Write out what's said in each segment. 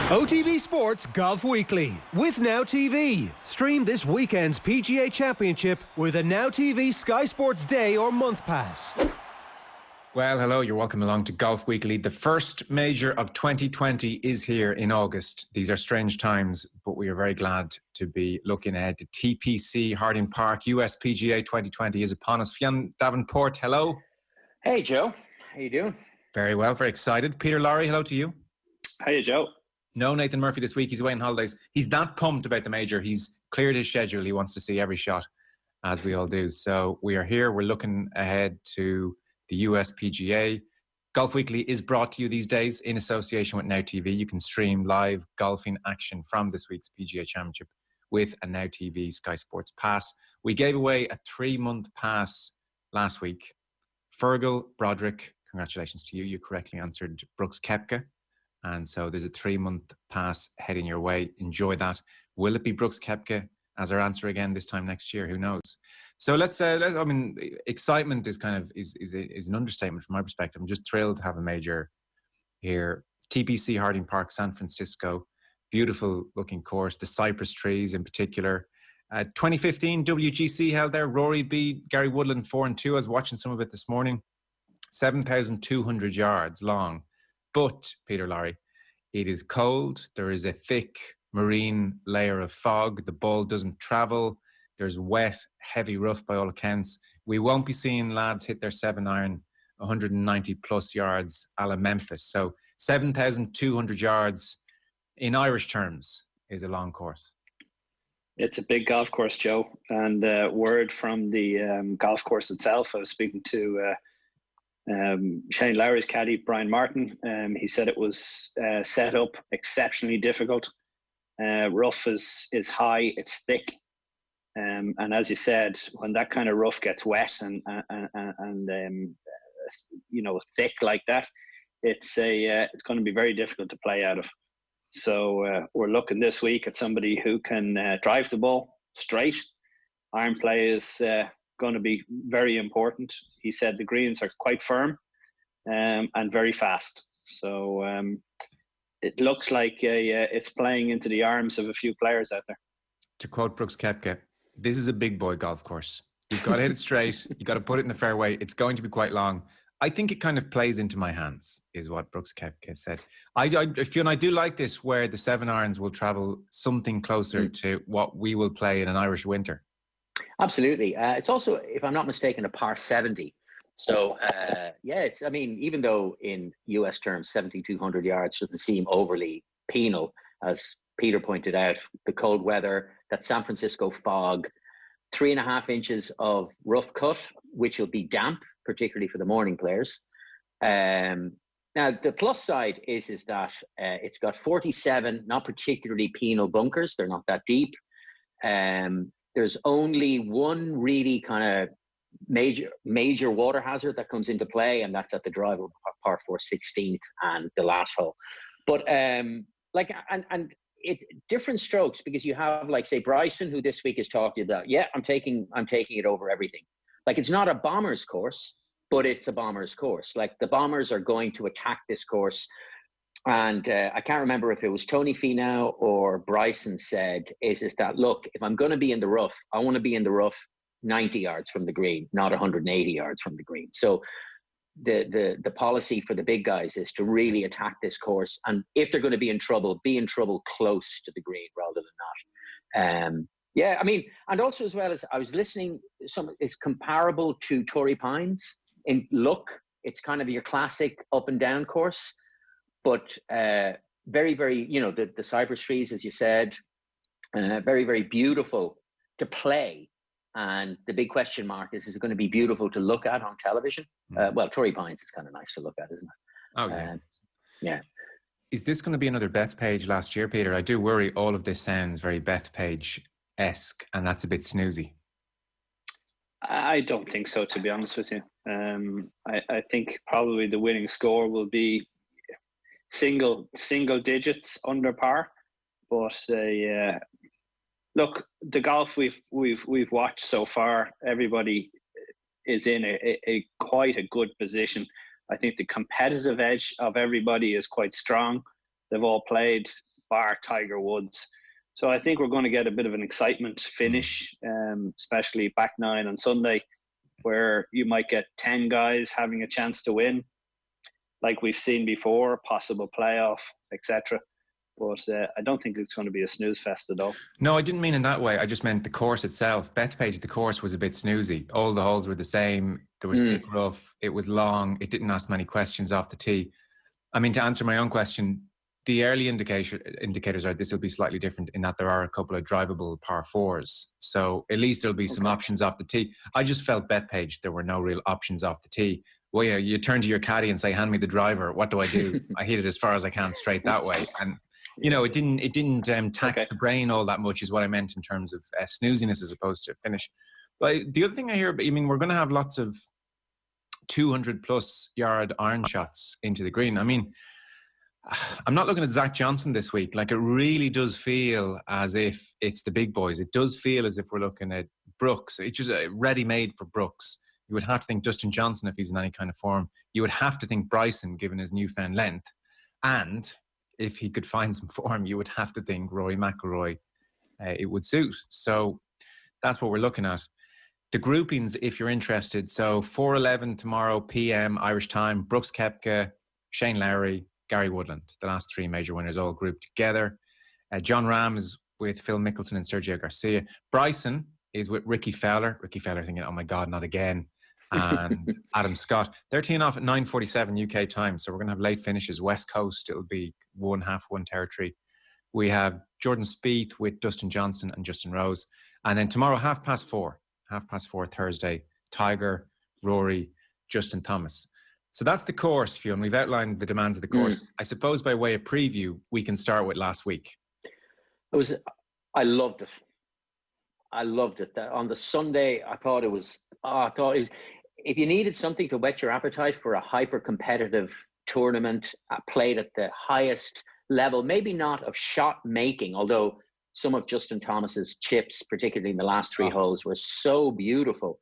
OTB Sports Golf Weekly with Now TV. Stream this weekend's PGA Championship with a Now TV Sky Sports Day or Month Pass. Well, hello, you're welcome along to Golf Weekly. The first major of 2020 is here in August. These are strange times, but we are very glad to be looking ahead to TPC Harding Park. US PGA 2020 is upon us. Fionn Davenport, hello. Hey, Joe. How you doing? Very well, very excited. Peter Lowry, hello to you. Hiya, Joe. No Nathan Murphy this week. He's away on holidays. He's that pumped about the major. He's cleared his schedule. He wants to see every shot, as we all do. So we are here. We're looking ahead to the US PGA. Golf Weekly is brought to you these days in association with Now TV. You can stream live golfing action from this week's PGA Championship with a Now TV Sky Sports Pass. We gave away a 3-month pass last week. Fergal Broderick, congratulations to you. You correctly answered Brooks Koepka. And so there's a 3-month pass heading your way. Enjoy that. Will it be Brooks Koepka as our answer again this time next year? Who knows? So let's I mean, excitement is kind of is an understatement from my perspective. I'm just thrilled to have a major here. TPC Harding Park, San Francisco. Beautiful looking course. The cypress trees in particular. 2015 WGC held there. Rory beat Gary Woodland 4-2. I was watching some of it this morning. 7,200 yards long. But, Peter Lowry, it is cold. There is a thick marine layer of fog. The ball doesn't travel. There's wet, heavy rough by all accounts. We won't be seeing lads hit their 7-iron 190 plus yards a la Memphis. So 7,200 yards in Irish terms is a long course. It's a big golf course, Joe. And word from the golf course itself, I was speaking to Shane Lowry's caddy, Brian Martin. He said it was set up exceptionally difficult. Rough is high, it's thick. And as you said, when that kind of rough gets wet and thick like that, it's going to be very difficult to play out of. So we're looking this week at somebody who can drive the ball straight. Iron play is going to be very important. He said the greens are quite firm and very fast. So it looks like it's playing into the arms of a few players out there. To quote Brooks Koepka, this is a big boy golf course. You've got to hit it straight. You've got to put it in the fairway. It's going to be quite long. I think it kind of plays into my hands, is what Brooks Koepka said. I feel I do like this, where the 7-irons will travel something closer to what we will play in an Irish winter. Absolutely. It's also, if I'm not mistaken, a par 70. So, it's, I mean, even though in US terms, 7,200 yards doesn't seem overly penal, as Peter pointed out, the cold weather, that San Francisco fog, 3.5 inches of rough cut, which will be damp, particularly for the morning players. Now, the plus side is that it's got 47 not particularly penal bunkers. They're not that deep. There's only one really kind of major water hazard that comes into play, and that's at the drive of par 4 16th and the last hole. But and it's different strokes, because you have, like, say, Bryson, who this week is talking about, I'm taking it over everything. Like, it's not a bomber's course, but it's a bomber's course. Like, the bombers are going to attack this course. And I can't remember if it was Tony Finau or Bryson said, is that, look, if I'm going to be in the rough, I want to be in the rough 90 yards from the green, not 180 yards from the green. So the policy for the big guys is to really attack this course. And if they're going to be in trouble close to the green rather than not. I mean, and also, as well, as I was listening, it's comparable to Torrey Pines in look. It's kind of your classic up and down course. But very, very, the cypress trees, as you said, very, very beautiful to play. And the big question mark is it going to be beautiful to look at on television? Well, Torrey Pines is kind of nice to look at, isn't it? Okay. Yeah. Is this going to be another Bethpage last year, Peter? I do worry all of this sounds very Bethpage-esque, and that's a bit snoozy. I don't think so, to be honest with you. I think probably the winning score will be single digits under par, but look, the golf we've watched so far, everybody is in a quite a good position. I think the competitive edge of everybody is quite strong. They've all played bar Tiger Woods. So I think we're going to get a bit of an excitement finish, especially back nine on Sunday, where you might get 10 guys having a chance to win, like we've seen before, possible playoff, etc. But I don't think it's going to be a snooze fest at all. No, I didn't mean in that way. I just meant the course itself. Bethpage, the course was a bit snoozy. All the holes were the same. There was thick rough. It was long. It didn't ask many questions off the tee. I mean, to answer my own question, the early indicators are this will be slightly different in that there are a couple of drivable par fours. So at least there'll be some options off the tee. I just felt Bethpage, there were no real options off the tee. Well, yeah, you turn to your caddy and say, hand me the driver. What do I do? I hit it as far as I can straight that way. And, you know, it didn't tax the brain all that much is what I meant in terms of snooziness as opposed to finish. But the other thing I hear, I mean, we're going to have lots of 200 plus yard iron shots into the green. I mean, I'm not looking at Zach Johnson this week. Like, it really does feel as if it's the big boys. It does feel as if we're looking at Brooks. It's just ready-made for Brooks. You would have to think Dustin Johnson if he's in any kind of form. You would have to think Bryson, given his newfound length. And if he could find some form, you would have to think Rory McIlroy. It would suit. So that's what we're looking at. The groupings, if you're interested. So 4:11 tomorrow PM Irish time. Brooks Koepka, Shane Lowry, Gary Woodland. The last three major winners all grouped together. John Rahm is with Phil Mickelson and Sergio Garcia. Bryson is with Ricky Fowler. Ricky Fowler thinking, oh my God, not again. And Adam Scott. They're teeing off at 9:47 UK time. So we're going to have late finishes. West Coast, it'll be 1/2 territory. We have Jordan Spieth with Dustin Johnson and Justin Rose. And then tomorrow, 4:30 Thursday, Tiger, Rory, Justin Thomas. So that's the course, Fionn. We've outlined the demands of the course. I suppose by way of preview, we can start with last week. I loved it. I loved it. On the Sunday, I thought it was, if you needed something to whet your appetite for a hyper-competitive tournament played at the highest level, maybe not of shot making, although some of Justin Thomas's chips, particularly in the last three holes, were so beautiful.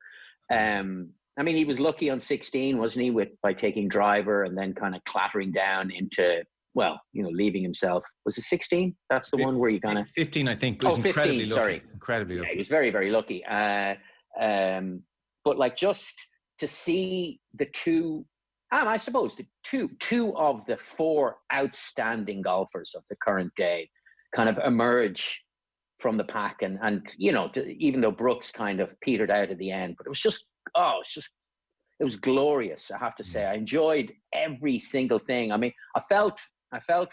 I mean, he was lucky on 16, wasn't he, by taking driver and then kind of clattering down into, well, you know, leaving himself. Was it 16? That's the one where you kind of 15, I think. Was 15, incredibly lucky. Sorry, incredibly lucky. He was very, very lucky. But like, just to see the two, and I suppose the two of the four outstanding golfers of the current day kind of emerge from the pack, and you know, even though Brooks kind of petered out at the end, but it was glorious. I have to say, I enjoyed every single thing. I mean, I felt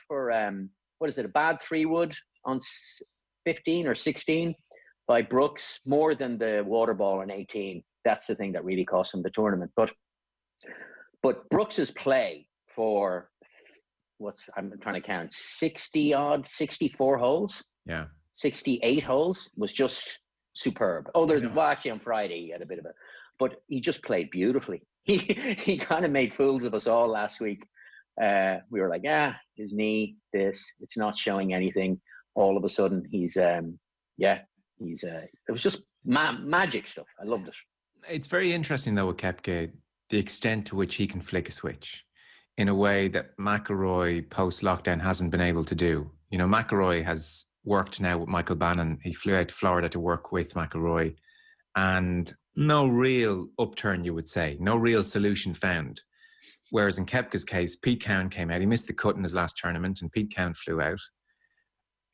for what is it, a bad 3-wood on 15 or 16 by Brooks more than the water ball on 18. That's the thing that really cost him the tournament. But Brooks's play for I'm trying to count, 64 holes. Yeah. 68 holes was just superb. Well, actually on Friday he had a bit of but he just played beautifully. He kind of made fools of us all last week. We were like, his knee, it's not showing anything. All of a sudden it was just magic stuff. I loved it. It's very interesting though with Koepka, the extent to which he can flick a switch in a way that McIlroy post-lockdown hasn't been able to do. You know, McIlroy has worked now with Michael Bannon. He flew out to Florida to work with McIlroy, and no real upturn, you would say, no real solution found. Whereas in Koepka's case, Pete Cowan came out. He missed the cut in his last tournament, and Pete Cowan flew out.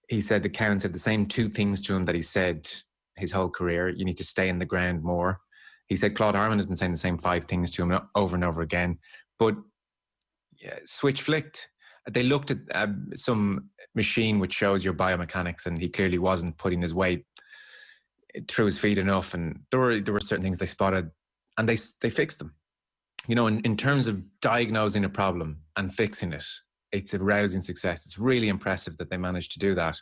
He said that Cowan said the same two things to him that he said his whole career. You need to stay in the ground more. He said Claude Harmon has been saying the same 5 things to him over and over again. But switch flicked. They looked at some machine which shows your biomechanics, and he clearly wasn't putting his weight through his feet enough. And there were certain things they spotted, and they fixed them. You know, in terms of diagnosing a problem and fixing it, it's a rousing success. It's really impressive that they managed to do that.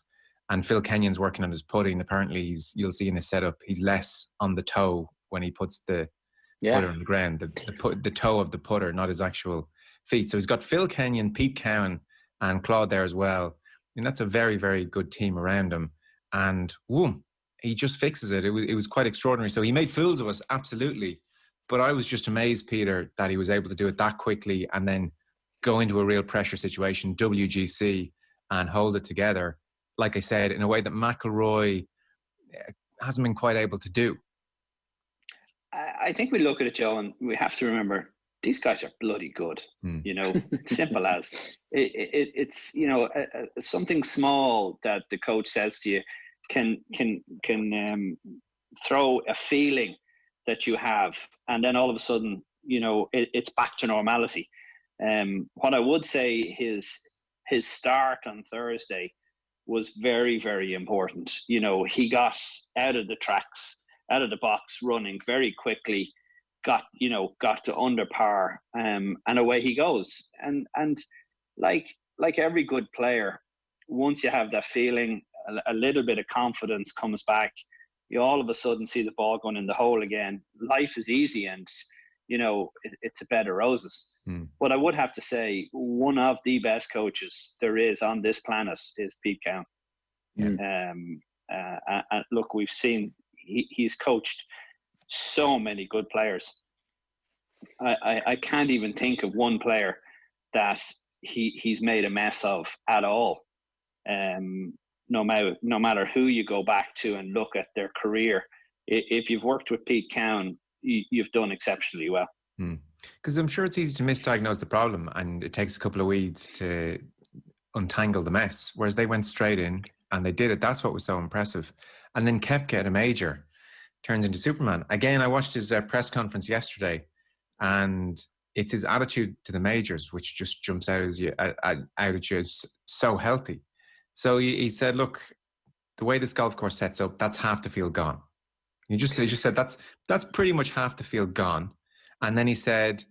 And Phil Kenyon's working on his putting. Apparently, you'll see in his setup, he's less on the toe when he puts the putter on the ground. The toe of the putter, not his actual feet. So he's got Phil Kenyon, Pete Cowan, and Claude there as well. And that's a very, very good team around him. And he just fixes it. It was quite extraordinary. So he made fools of us, absolutely. But I was just amazed, Peter, that he was able to do it that quickly and then go into a real pressure situation, WGC, and hold it together, like I said, in a way that McIlroy hasn't been quite able to do. I think we look at it, Joe, and we have to remember these guys are bloody good. You know, simple as it's something small that the coach says to you can throw a feeling that you have, and then all of a sudden, you know, it's back to normality. What I would say, his start on Thursday was very, very important. You know, he got out of the box running very quickly, got to under par, and away he goes. And like every good player, once you have that feeling, a little bit of confidence comes back. You all of a sudden see the ball going in the hole again. Life is easy, and you know it's a bed of roses. But I would have to say, one of the best coaches there is on this planet is Pete Cowan. And look, we've seen he's coached so many good players. I can't even think of one player that he's made a mess of at all. No matter who you go back to and look at their career, if you've worked with Pete Cowan, you've done exceptionally well. Because I'm sure it's easy to misdiagnose the problem, and it takes a couple of weeds to untangle the mess, whereas they went straight in and they did it. That's what was so impressive. And then Koepka at a major turns into Superman. Again, I watched his press conference yesterday, and it's his attitude to the majors which just jumps out at you as so healthy. So he said, look, the way this golf course sets up, that's half the field gone. He just said that's pretty much half the field gone. And then he said,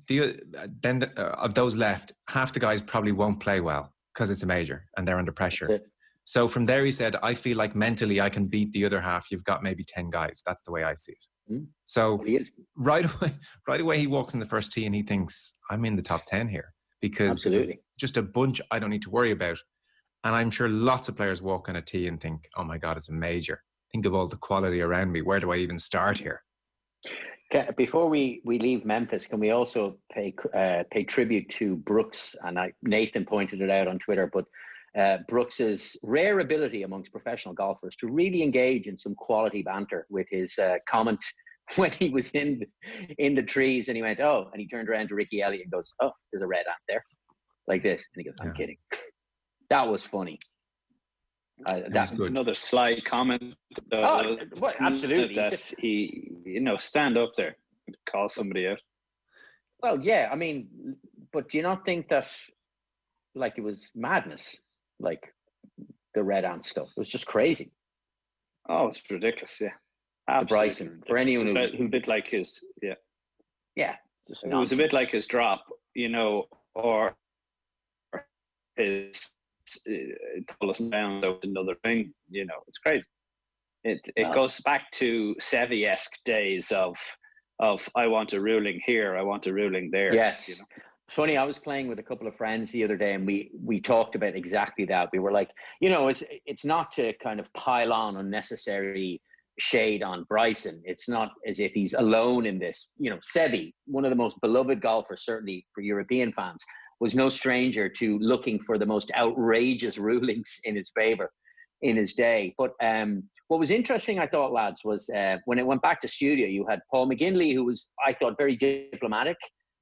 of those left, half the guys probably won't play well because it's a major and they're under pressure. So from there, he said, I feel like mentally I can beat the other half. You've got maybe 10 guys. That's the way I see it. So right away, he walks in the first tee and he thinks, I'm in the top 10 here, because just a bunch I don't need to worry about. And I'm sure lots of players walk on a tee and think, oh my God, it's a major. Think of all the quality around me. Where do I even start here? Before we leave Memphis, can we also pay tribute to Brooks? And Nathan pointed it out on Twitter, but Brooks's rare ability amongst professional golfers to really engage in some quality banter with his comment when he was in the trees, and he went, oh, and he turned around to Ricky Elliott and goes, oh, there's a red ant there, like this, and he goes, I'm kidding. That was funny. That's another sly comment. Absolutely. That he, stand up there and call somebody out. Well, yeah, I mean, but do you not think that, like, it was madness, like the red ant stuff? It was just crazy. Oh, it's ridiculous, yeah. Bryson, ridiculous. For anyone who did like his, yeah, it was a bit like his drop, or his pull us down. That was another thing, it's crazy. It goes back to Seve-esque days of I want a ruling here, I want a ruling there. Yes. Funny, I was playing with a couple of friends the other day, and we talked about exactly that. We were like, it's not to kind of pile on unnecessary shade on Bryson. It's not as if he's alone in this. Seve, one of the most beloved golfers, certainly for European fans, was no stranger to looking for the most outrageous rulings in his favor in his day. But what was interesting, I thought, lads, was when it went back to studio, you had Paul McGinley, who was, I thought, very diplomatic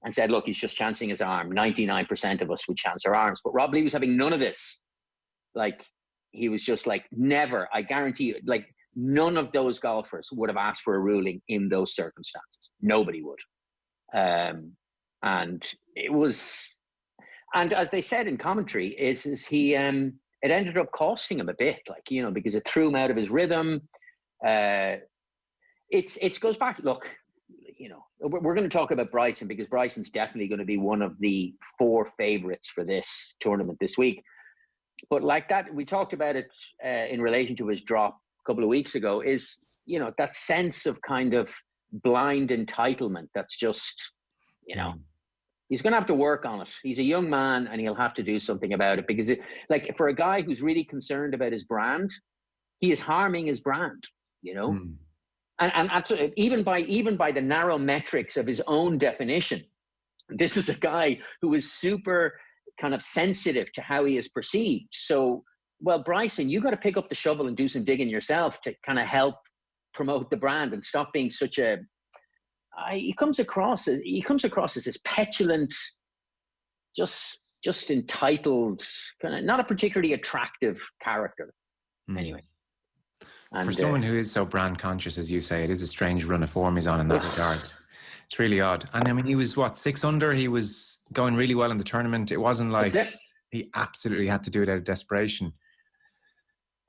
and said, look, he's just chancing his arm. 99% of us would chance our arms. But Rob Lee was having none of this. Like, he was just like, never, I guarantee you, like, none of those golfers would have asked for a ruling in those circumstances. Nobody would. And it was... And as they said in commentary, is he it ended up costing him a bit, because it threw him out of his rhythm. It goes back. Look, we're going to talk about Bryson, because Bryson's definitely going to be one of the 4 favorites for this tournament this week. But like that, we talked about it in relation to his drop a couple of weeks ago. Is that sense of kind of blind entitlement that's just he's going to have to work on it. He's a young man, and he'll have to do something about it, because for a guy who's really concerned about his brand, he is harming his brand, and absolutely, even by the narrow metrics of his own definition, this is a guy who is super kind of sensitive to how he is perceived. So, well, Bryson, you got to pick up the shovel and do some digging yourself to kind of help promote the brand and stop being such a. He comes across as this petulant, just entitled, kind of not a particularly attractive character. Anyway. And, for someone who is so brand conscious, as you say, it is a strange run of form he's on in that regard. It's really odd. And I mean, he was 6 under. He was going really well in the tournament. It wasn't like he absolutely had to do it out of desperation.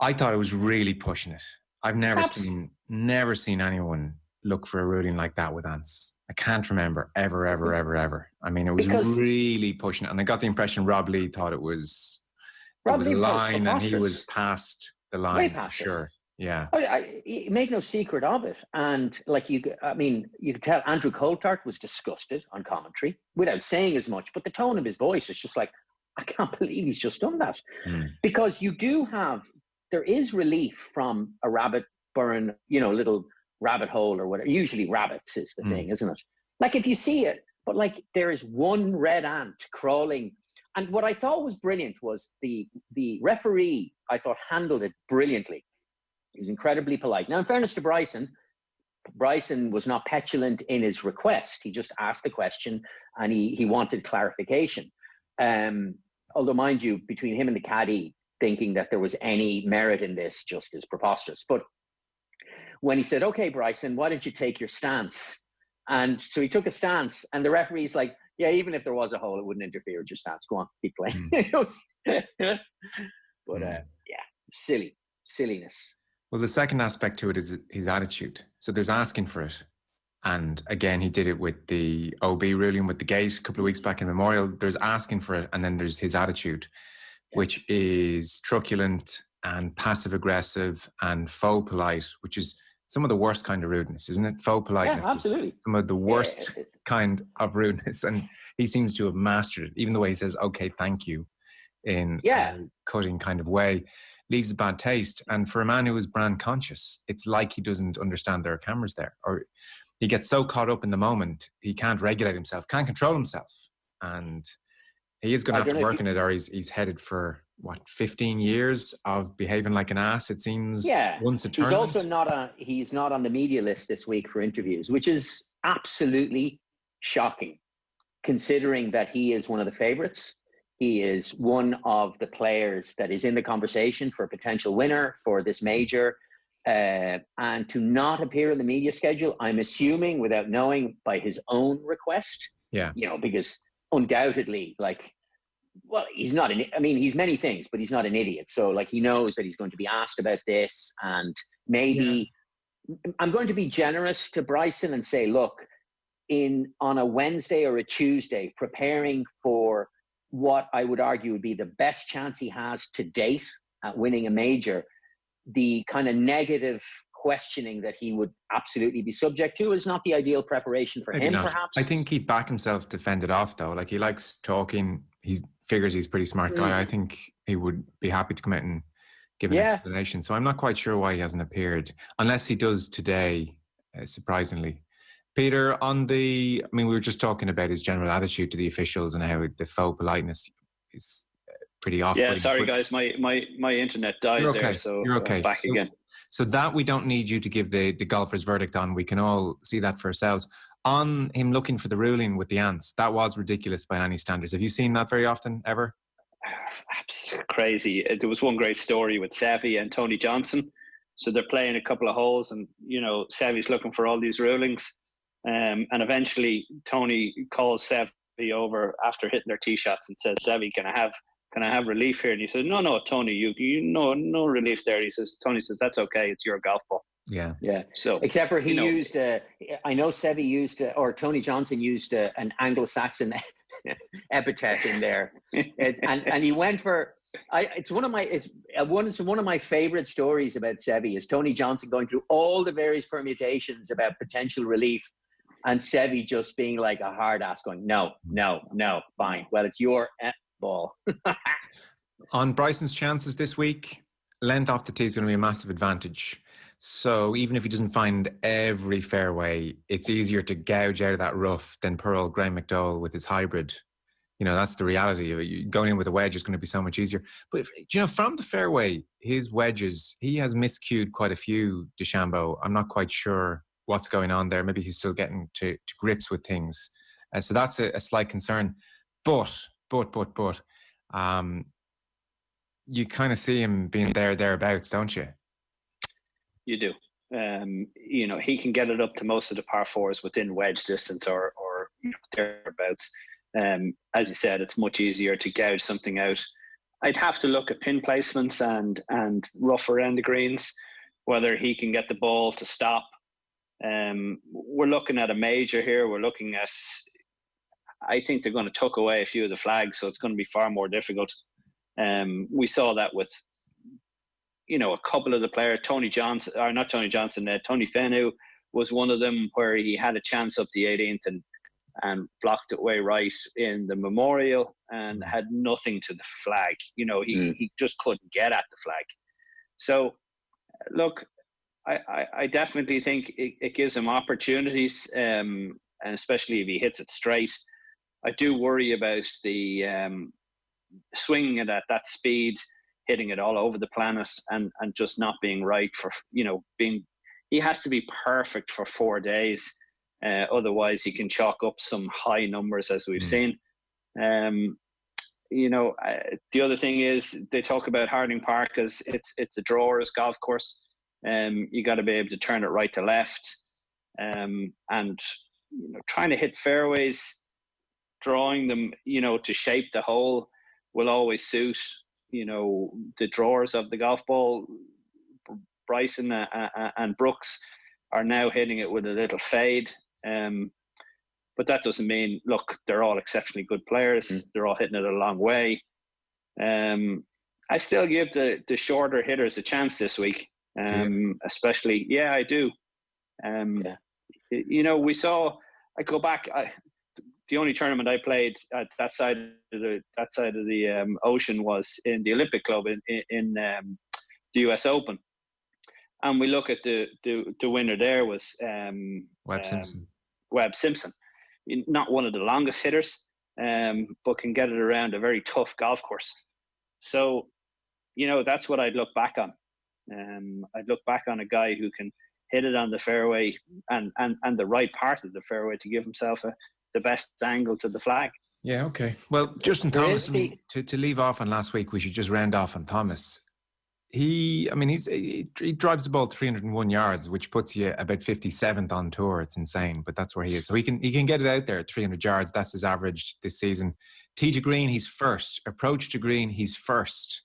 I thought it was really pushing it. I've never seen anyone look for a ruling like that with Ants. I can't remember ever. I mean, it was really pushing it. And I got the impression Rob Lee thought it was a line and he was past the line. Sure. Yeah. Make no secret of it. And like you could tell Andrew Coulthard was disgusted on commentary without saying as much, but the tone of his voice is just like, I can't believe he's just done that. Because there is relief from a rabbit burn, little rabbit hole or whatever. Usually rabbits is the thing, isn't it? Like if you see it, but like there is one red ant crawling. And what I thought was brilliant was the referee, I thought, handled it brilliantly. He was incredibly polite. Now, in fairness to Bryson was not petulant in his request. He just asked the question and he wanted clarification. Although, mind you, between him and the caddy, thinking that there was any merit in this just is preposterous. But when he said, okay, Bryson, why don't you take your stance? And so he took a stance and the referee's like, yeah, even if there was a hole, it wouldn't interfere with your stance. Go on, keep playing. But silliness. Well, the second aspect to it is his attitude. So there's asking for it. And again, he did it with the OB ruling with the gate a couple of weeks back in Memorial. There's asking for it. And then there's his attitude, which is truculent and passive aggressive and faux polite, which is some of the worst kind of rudeness, isn't it? Faux politeness. Yeah, absolutely. Is some of the worst kind of rudeness. And he seems to have mastered it. Even the way he says, okay, thank you, in a cutting kind of way, leaves a bad taste. And for a man who is brand conscious, it's like he doesn't understand there are cameras there, or he gets so caught up in the moment, he can't regulate himself, can't control himself. And he is going to have to work on it, or he's headed for 15 years of behaving like an ass, it seems. Once a tournament. He's also he's not on the media list this week for interviews, which is absolutely shocking, considering that he is one of the favorites. He is one of the players that is in the conversation for a potential winner for this major. And to not appear in the media schedule, I'm assuming, without knowing, by his own request. Yeah. Because undoubtedly, he's not he's many things, but he's not an idiot. So he knows that he's going to be asked about this, and maybe I'm going to be generous to Bryson and say, look, on a Wednesday or a Tuesday, preparing for what I would argue would be the best chance he has to date at winning a major, the kind of negative questioning that he would absolutely be subject to is not the ideal preparation for him, perhaps. I think he'd back himself to fend it off, though. He likes talking. He figures he's a pretty smart guy. I think he would be happy to come out and give an explanation. So I'm not quite sure why he hasn't appeared, unless he does today, surprisingly. Peter, we were just talking about his general attitude to the officials and how the faux politeness is pretty off. Yeah, sorry guys, my internet died there, so you're okay. Back again. So that we don't need you to give the golfer's verdict on. We can all see that for ourselves. On him looking for the ruling with the ants, that was ridiculous by any standards. Have you seen that very often, ever? Crazy. There was one great story with Seve and Tony Johnson. So they're playing a couple of holes and, Seve's looking for all these rulings. And eventually Tony calls Seve over after hitting their tee shots and says, Seve, can I have relief here? And he says, no, Tony, you no relief there. Tony says, that's okay. It's your golf ball. Yeah. So, except for he used, I know Seve used, or Tony Johnson used an Anglo-Saxon epithet in there. and he went for, it's one of my favorite stories about Seve is Tony Johnson going through all the various permutations about potential relief, and Seve just being like a hard ass going, no, fine. Well, it's your ball. On Bryson's chances this week, length off the tee is going to be a massive advantage. So even if he doesn't find every fairway, it's easier to gouge out of that rough than poor old Graham McDowell with his hybrid that's the reality of it. Going in with a wedge is going to be so much easier. But from the fairway, his wedges, he has miscued quite a few, DeChambeau. I'm not quite sure what's going on there. Maybe he's still getting to grips with things. So that's a slight concern. But you kind of see him being thereabouts, don't you? You do. He can get it up to most of the par fours within wedge distance or thereabouts. As you said, it's much easier to gouge something out. I'd have to look at pin placements and rough around the greens, whether he can get the ball to stop. We're looking at a major here. We're looking at, I think they're going to tuck away a few of the flags, so it's going to be far more difficult. We saw that with, a couple of the players. Tony Fennu was one of them, where he had a chance up the 18th and blocked it way right in the Memorial and had nothing to the flag. He just couldn't get at the flag. So, look, I definitely think it gives him opportunities, and especially if he hits it straight. I do worry about the swinging it at that speed, hitting it all over the planet, and just not being right for, he has to be perfect for 4 days. Otherwise, he can chalk up some high numbers, as we've seen. The other thing is, they talk about Harding Park as it's a drawer's golf course. You got to be able to turn it right to left, and trying to hit fairways, drawing them, to shape the hole will always suit, the drawers of the golf ball. Bryson and Brooks are now hitting it with a little fade. But that doesn't mean, look, they're all exceptionally good players. They're all hitting it a long way. I still give the shorter hitters a chance this week. Especially, I do. We saw, I go back, the only tournament I played at that side of the ocean was in the Olympic Club in the US Open. And we look at the winner there was Webb Simpson. Webb Simpson, not one of the longest hitters, but can get it around a very tough golf course. So, that's what I'd look back on. I'd look back on a guy who can hit it on the fairway and the right part of the fairway to give himself the best angle to the flag. Yeah, okay. Well, Justin Thomas, to leave off on last week, we should just round off on Thomas. He drives the ball 301 yards, which puts you about 57th on tour. It's insane, but that's where he is. So he can get it out there at 300 yards. That's his average this season. Tee to green, he's first. Approach to green, he's first.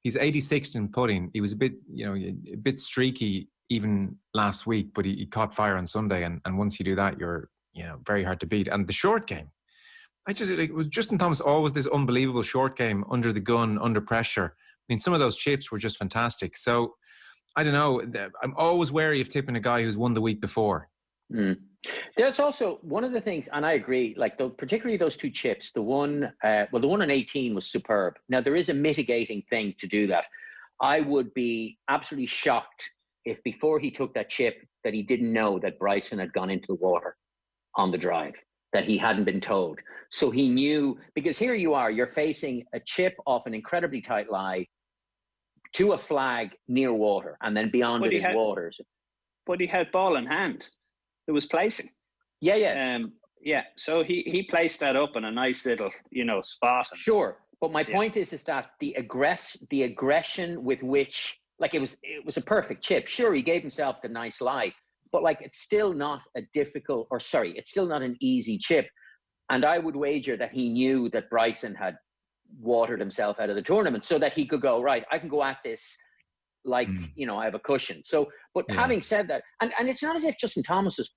He's 86th in putting. He was a bit streaky even last week, but he caught fire on Sunday. And once you do that, you're very hard to beat. And the short game, it was Justin Thomas, always this unbelievable short game, under the gun, under pressure. I mean, some of those chips were just fantastic. So, I don't know. I'm always wary of tipping a guy who's won the week before. There's also one of the things, and I agree, particularly those two chips, the one on 18 was superb. Now, there is a mitigating thing to do that. I would be absolutely shocked if before he took that chip that he didn't know that Bryson had gone into the water on the drive, that he hadn't been told. So he knew, because here you are, you're facing a chip off an incredibly tight lie to a flag near water, and then beyond it is waters. But he had ball in hand. It was placing. Yeah. So he placed that up in a nice little, spot. Sure. But my point is that the aggression with which, it was a perfect chip. Sure, he gave himself the nice lie, but it's still not it's still not an easy chip. And I would wager that he knew that Bryson had watered himself out of the tournament so that he could go, right, I can go at this I have a cushion. So, but having said that, and it's not as if Justin Thomas is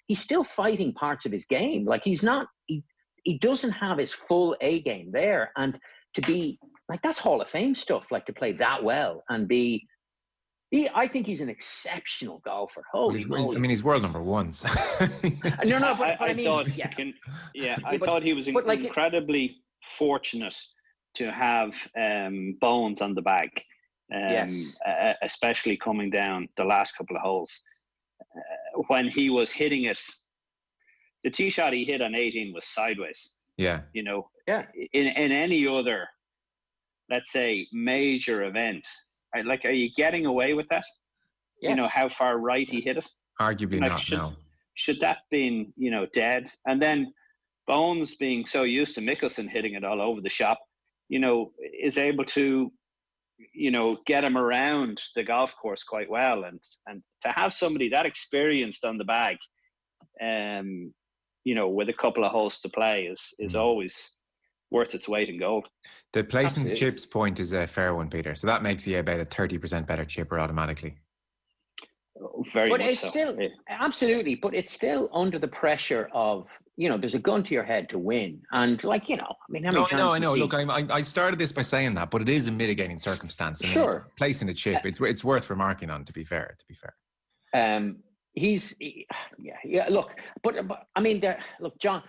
he's still fighting parts of his game. He's not, he doesn't have his full A game there. And to be that's Hall of Fame stuff, to play that well and be, I think he's an exceptional golfer. Holy moly. I mean, he's world number one. So. I thought he was incredibly fortunate to have bones on the bag. Especially coming down the last couple of holes. When he was hitting it, the tee shot he hit on 18 was sideways. Yeah. You know, Yeah. in any other, let's say, major event, like, are you getting away with that? Yes. You know, how far right he hit it? Arguably Like, not, no. should that been, you know, dead? And then Bones, being so used to Mickelson hitting it all over the shop, you know, is able to, you know, get him around the golf course quite well. And to have somebody that experienced on the bag, you know, with a couple of holes to play is always worth its weight in gold. The placing the Absolutely. chips point is a fair one, Peter. So that makes you about a 30% better chipper automatically. Very But much it's so. still, absolutely, but it's still under the pressure of, you know, there's a gun to your head to win. And, like, you know, I mean, how many times I know. see... Look, I started this by saying that, but it is a mitigating circumstance. I mean, Sure. placing a chip, it's worth remarking on, to be fair. Look, but I mean, look, John,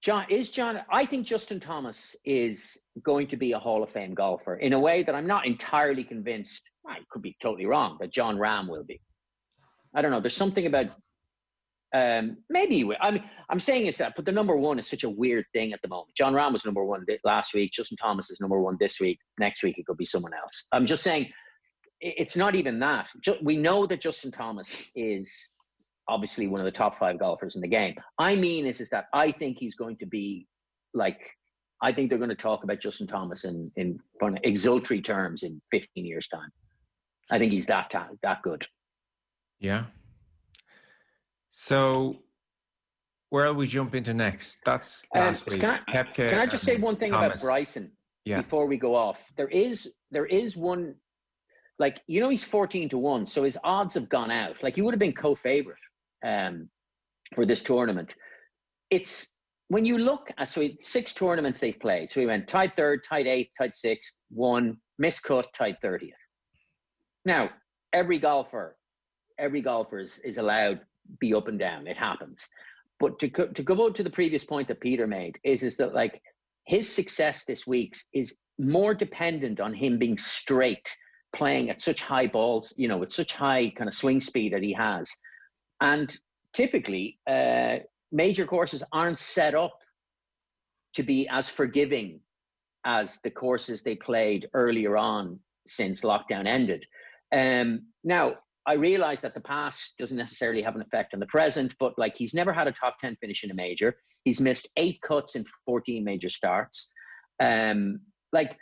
I think Justin Thomas is going to be a Hall of Fame golfer in a way that I'm not entirely convinced. I could be totally wrong, that John Rahm will be. I don't know. There's something about maybe he will. I mean, I'm saying it's that, but the number one is such a weird thing at the moment. John Rahm was number one last week. Justin Thomas is number one this week. Next week it could be someone else. I'm just saying it's not even that. We know that Justin Thomas is obviously one of the top 5 golfers in the game. I mean, is that I think he's going to be like, I think they're going to talk about Justin Thomas in exultory terms in 15 years' time. I think he's that good. Yeah. So where will we jump into next? That's last week. Can I just say one thing Thomas about Bryson before we go off? There is one, like, you know, he's 14-1, so his odds have gone out. Like, he would have been co-favorite for this tournament. It's when you look at, so 6 tournaments they've played. So he went tied 3rd, tied 8th, tied 6th, won, miscut, tied 30th. Now, every golfer is allowed be up and down. It happens. But to go to the previous point that Peter made is that, like, his success this week is more dependent on him being straight, playing at such high balls, you know, with such high kind of swing speed that he has. And typically, major courses aren't set up to be as forgiving as the courses they played earlier on since lockdown ended. Now, I realize that the past doesn't necessarily have an effect on the present, but, like, he's never had a top 10 finish in a major. He's missed 8 cuts in 14 major starts. Like,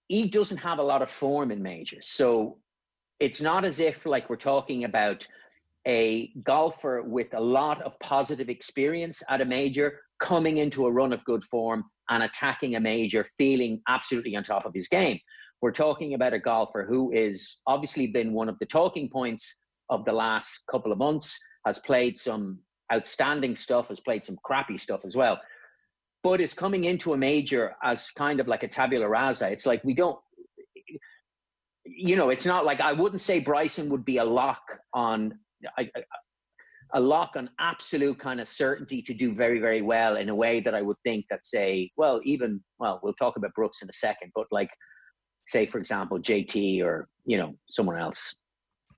he doesn't have a lot of form in majors. So it's not as if, like, we're talking about a golfer with a lot of positive experience at a major coming into a run of good form and attacking a major feeling absolutely on top of his game. We're talking about a golfer who is obviously been one of the talking points of the last couple of months, has played some outstanding stuff, has played some crappy stuff as well, but is coming into a major as kind of like a tabula rasa. It's like, we don't, you know, it's not like, I wouldn't say Bryson would be a lock on absolute kind of certainty to do very, very well in a way that I would think that, say, we'll talk about Brooks in a second, but, like, say, for example, JT or, you know, someone else.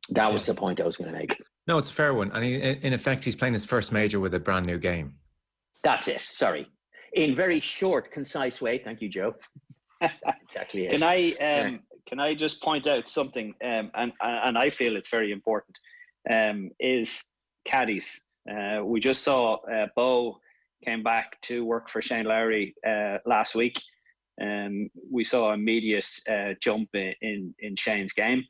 That was the point I was going to make. No, it's a fair one. And in effect, he's playing his first major with a brand new game. That's it. Sorry. In very short, concise way. Thank you, Joe. That's exactly it. Can I just point out something, and I feel it's very important, is caddies. We just saw Bo came back to work for Shane Lowry last week. We saw a immediate jump in Shane's game.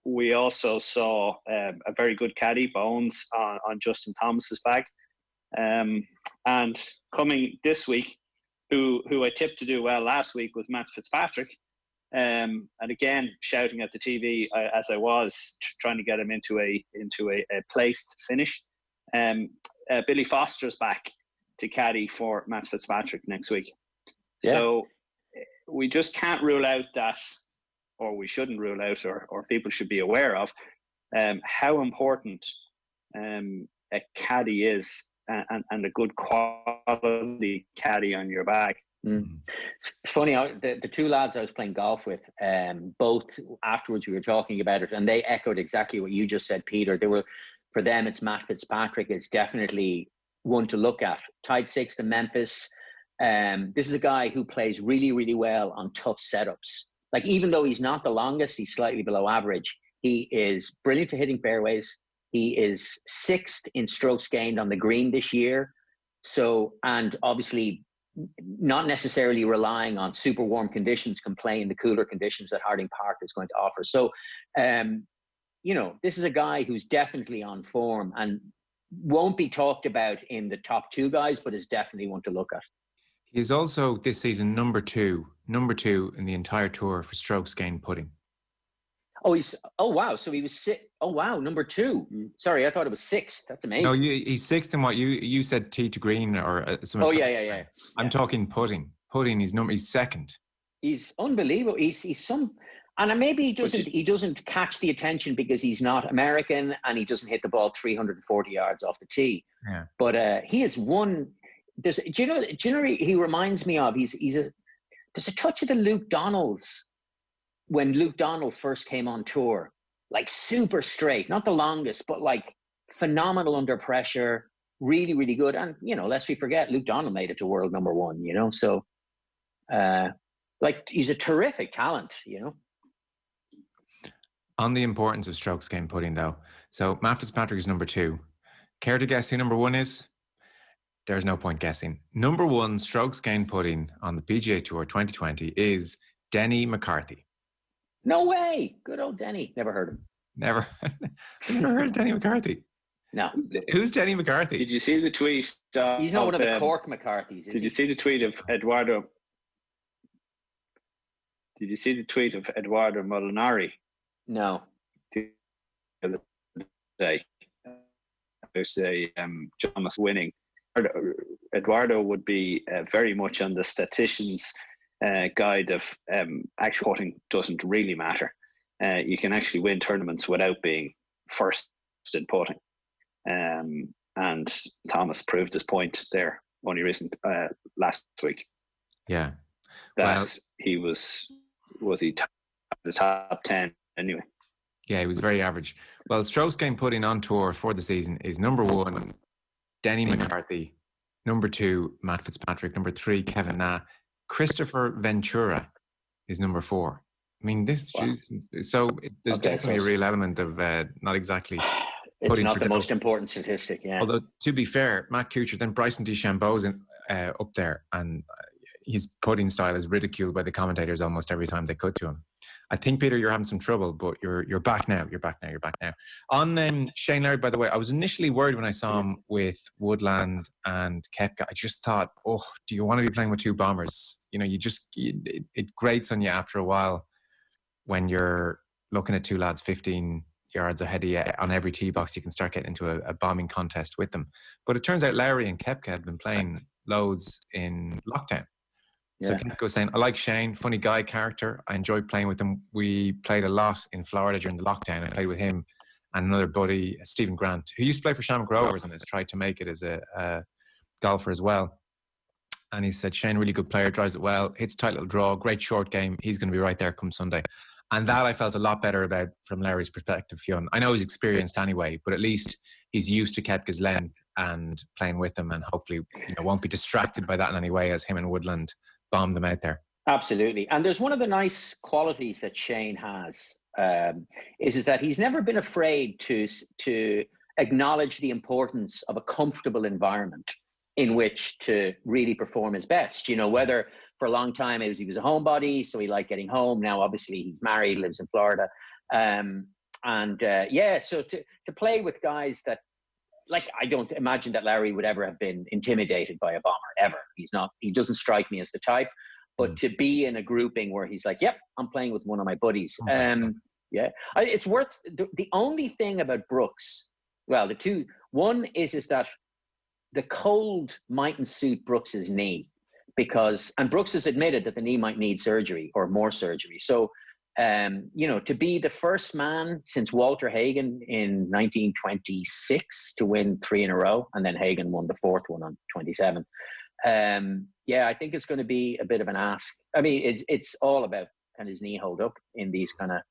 We also saw a very good caddy, Bones, on Justin Thomas's bag. And coming this week, who I tipped to do well last week, was Matt Fitzpatrick. And again, shouting at the TV as I was trying to get him into a placed finish. Billy Foster's back to caddy for Matt Fitzpatrick next week. Yeah. So we just can't rule out that, or we shouldn't rule out, or people should be aware of how important a caddy is, and a good quality caddy on your bag. It's funny, the 2 lads I was playing golf with, both afterwards we were talking about it, and they echoed exactly what you just said, Peter. For them, it's Matt Fitzpatrick. It's definitely one to look at. Tied 6th in Memphis. This is a guy who plays really, really well on tough setups. Like, even though he's not the longest, he's slightly below average. He is brilliant for hitting fairways. He is 6th in strokes gained on the green this year. So, and obviously not necessarily relying on super warm conditions, can play in the cooler conditions that Harding Park is going to offer. So, you know, this is a guy who's definitely on form and won't be talked about in the top 2 guys, but is definitely one to look at. He is also this season number two in the entire tour for strokes gained putting. Oh wow, so he was six. Oh wow, number 2. Sorry, I thought it was 6th. That's amazing. No, he's 6th in what you said, tee to green or something. Oh yeah. I'm talking putting. He's 2nd. He's unbelievable. He's some, and maybe he doesn't catch the attention because he's not American and he doesn't hit the ball 340 yards off the tee. Yeah. But he is one. Do you know he reminds me of? There's a touch of the Luke Donalds when Luke Donald first came on tour, like super straight, not the longest, but like phenomenal under pressure, really, really good. And, you know, lest we forget, Luke Donald made it to world number 1, you know, so like he's a terrific talent, you know. On the importance of strokes gained putting, though. So Matt Fitzpatrick is number 2. Care to guess who number 1 is? There's no point guessing. Number 1 strokes gained putting on the PGA Tour 2020 is Denny McCarthy. No way. Good old Denny. Never heard him. Never heard of Denny McCarthy. No. Who's Denny McCarthy? Did you see the tweet? He's not one of the Cork McCarthys. Did you see the tweet of Eduardo? Did you see the tweet of Eduardo Molinari? No. Today, there's a Thomas winning. Eduardo would be very much on the statisticians' guide of actual putting doesn't really matter. You can actually win tournaments without being first in putting. And Thomas proved his point there only last week. Yeah. That he was he the top 10 anyway. Yeah, he was very average. Well, strokes gained putting on tour for the season is number 1, Denny McCarthy. Number 2, Matt Fitzpatrick. Number 3, Kevin Na. Christopher Ventura is number 4. I mean, there's definitely a real element of not exactly. It's not the most important statistic, yeah. Although, to be fair, Matt Kuchar, then Bryson DeChambeau's up there, and his putting style is ridiculed by the commentators almost every time they cut to him. I think, Peter, you're having some trouble, but you're back now. You're back now. On Shane Lowry, by the way, I was initially worried when I saw him with Woodland and Koepka. I just thought, do you want to be playing with 2 bombers? You know, it grates on you after a while when you're looking at 2 lads 15 yards ahead of you on every tee box. You can start getting into a bombing contest with them. But it turns out Lowry and Koepka had been playing loads in lockdown. So Koepka was saying, I like Shane, funny guy, character. I enjoyed playing with him. We played a lot in Florida during the lockdown. I played with him and another buddy, Stephen Grant, who used to play for Shamrock Rovers and has tried to make it as a golfer as well. And he said, Shane, really good player, drives it well, hits a tight little draw, great short game. He's going to be right there come Sunday. And that I felt a lot better about from Larry's perspective, Fionn. I know he's experienced anyway, but at least he's used to Koepka's length and playing with him, and hopefully won't be distracted by that in any way as him and Woodland bomb them out there. Absolutely. And there's one of the nice qualities that Shane has is that he's never been afraid to acknowledge the importance of a comfortable environment in which to really perform his best. You know, whether for a long time he was a homebody, so he liked getting home. Now, obviously, he's married, lives in Florida. So to play with guys that, like, I don't imagine that Larry would ever have been intimidated by a bomber, ever. He doesn't strike me as the type. But to be in a grouping where he's like, yep, I'm playing with one of my buddies. It's worth, the only thing about Brooks, well, one is that the cold mightn't suit Brooks's knee and Brooks has admitted that the knee might need surgery or more surgery. So, to be the first man since Walter Hagen in 1926 to win 3 in a row, and then Hagen won the 4th one on 27. I think it's going to be a bit of an ask. I mean, it's all about, can his knee hold up in these kind of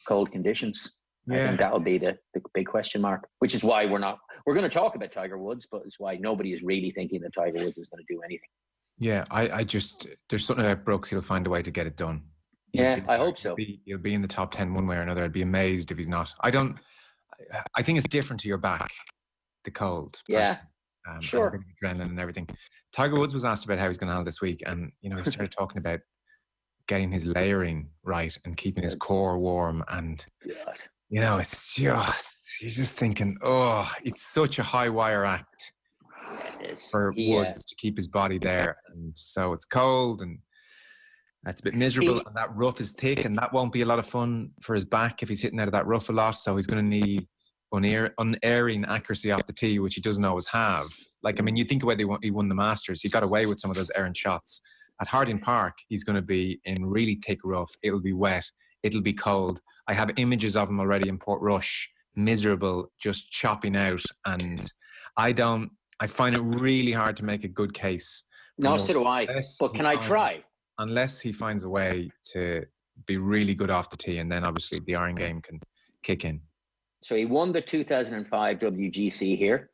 cold conditions? I think that'll be the big question mark, which is why we're going to talk about Tiger Woods, but it's why nobody is really thinking that Tiger Woods is going to do anything. Yeah, I just, there's something about Brooks. He'll find a way to get it done. I hope so. He'll be in the top 10 one way or another. I'd be amazed if he's not. I think it's different to your back, the cold. Yeah, sure. And adrenaline and everything. Tiger Woods was asked about how he's going to handle this week, and he started talking about getting his layering right and keeping his core warm, and it's just, you're just thinking, oh, it's such a high wire act for Woods to keep his body there, and so it's cold and that's a bit miserable, and that rough is thick, and that won't be a lot of fun for his back if he's hitting out of that rough a lot. So he's going to need unerring accuracy off the tee, which he doesn't always have. Like, I mean, you think about he won the Masters, he got away with some of those errant shots. At Harding Park, he's going to be in really thick rough. It'll be wet. It'll be cold. I have images of him already in Portrush, miserable, just chopping out, and I find it really hard to make a good case. No, so do I. But can I try? Unless he finds a way to be really good off the tee, and then obviously the iron game can kick in. So he won the 2005 WGC here.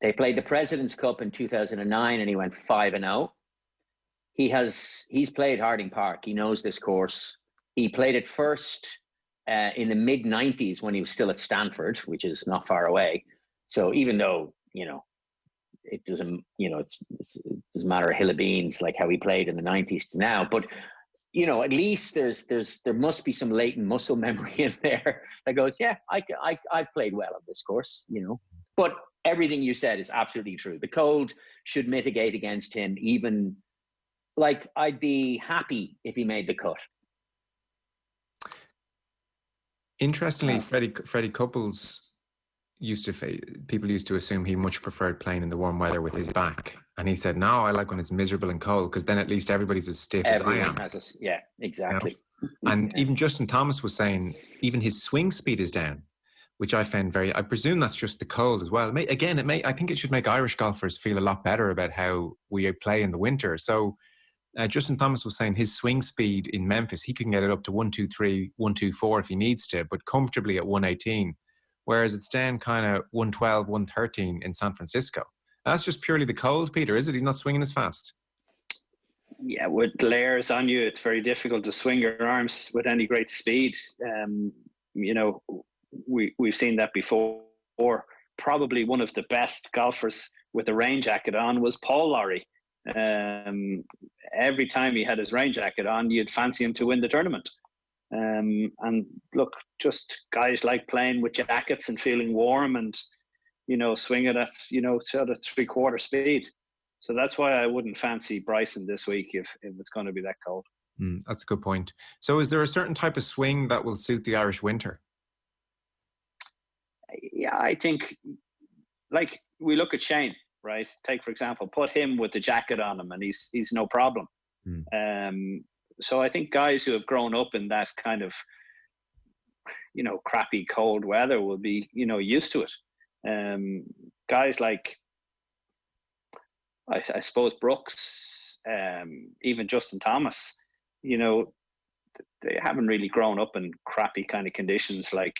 They played the President's Cup in 2009, and he went 5-0. He's played Harding Park. He knows this course. He played it first in the mid 90s when he was still at Stanford, which is not far away. So even though it doesn't, it doesn't matter a hill of beans like how he played in the 90s to now, but at least there must be some latent muscle memory in there that goes, yeah, I've played well on this course, But everything you said is absolutely true. The cold should mitigate against him. Even like, I'd be happy if he made the cut. Interestingly, Freddie Couples people used to assume he much preferred playing in the warm weather with his back, and he said, no, I like when it's miserable and cold, because then at least everybody's as stiff as I am. Yeah, exactly. And even Justin Thomas was saying even his swing speed is down, which I found I presume that's just the cold as well. I think it should make Irish golfers feel a lot better about how we play in the winter. So Justin Thomas was saying his swing speed in Memphis, he can get it up to 123, 124 if he needs to, but comfortably at 118. Whereas it's down kind of 112, 113 in San Francisco. That's just purely the cold, Peter, is it? He's not swinging as fast. Yeah, with layers on you, it's very difficult to swing your arms with any great speed. We've seen that before. Probably one of the best golfers with a rain jacket on was Paul Lowry. Every time he had his rain jacket on, you'd fancy him to win the tournament. And look, just guys like playing with jackets and feeling warm and, swing it at, sort of 3/4 speed. So that's why I wouldn't fancy Bryson this week if it's going to be that cold. That's a good point. So is there a certain type of swing that will suit the Irish winter? Yeah, I think, like, we look at Shane, right? Take, for example, put him with the jacket on him and he's no problem. So I think guys who have grown up in that kind of, crappy cold weather will be, used to it. Guys like, I suppose Brooks, even Justin Thomas, they haven't really grown up in crappy kind of conditions like,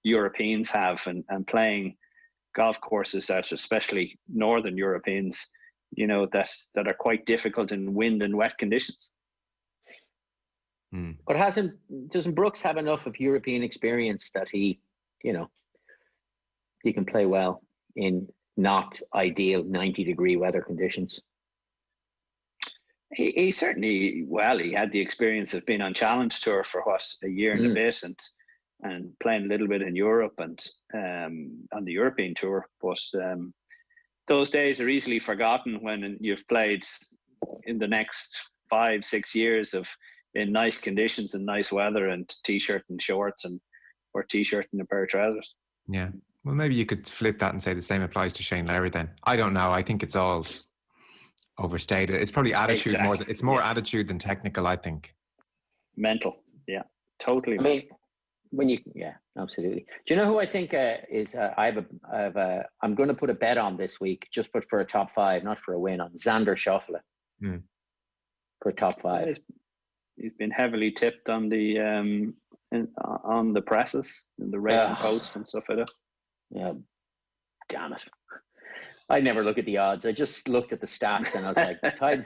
Europeans have, and playing golf courses that, especially Northern Europeans, that are quite difficult in wind and wet conditions. But doesn't Brooks have enough of European experience that he can play well in not ideal 90-degree weather conditions? He certainly, he had the experience of being on Challenge Tour for a year and a bit, and playing a little bit in Europe and on the European Tour. But those days are easily forgotten when you've played in the next 5-6 years in nice conditions and nice weather and t-shirt and shorts or t-shirt and a pair of trousers. Yeah. Well, maybe you could flip that and say the same applies to Shane Lowry then. I don't know. I think it's all overstated. It's probably attitude more. It's more attitude than technical, I think. Mental. Yeah, totally. Absolutely. Do you know who I think is? I'm going to put a bet on this week, just for a top 5, not for a win, on Xander Schauffele for top 5. He's been heavily tipped on the on the presses and the racing post and stuff like that. Yeah, damn it. I never look at the odds. I just looked at the stats and I was like,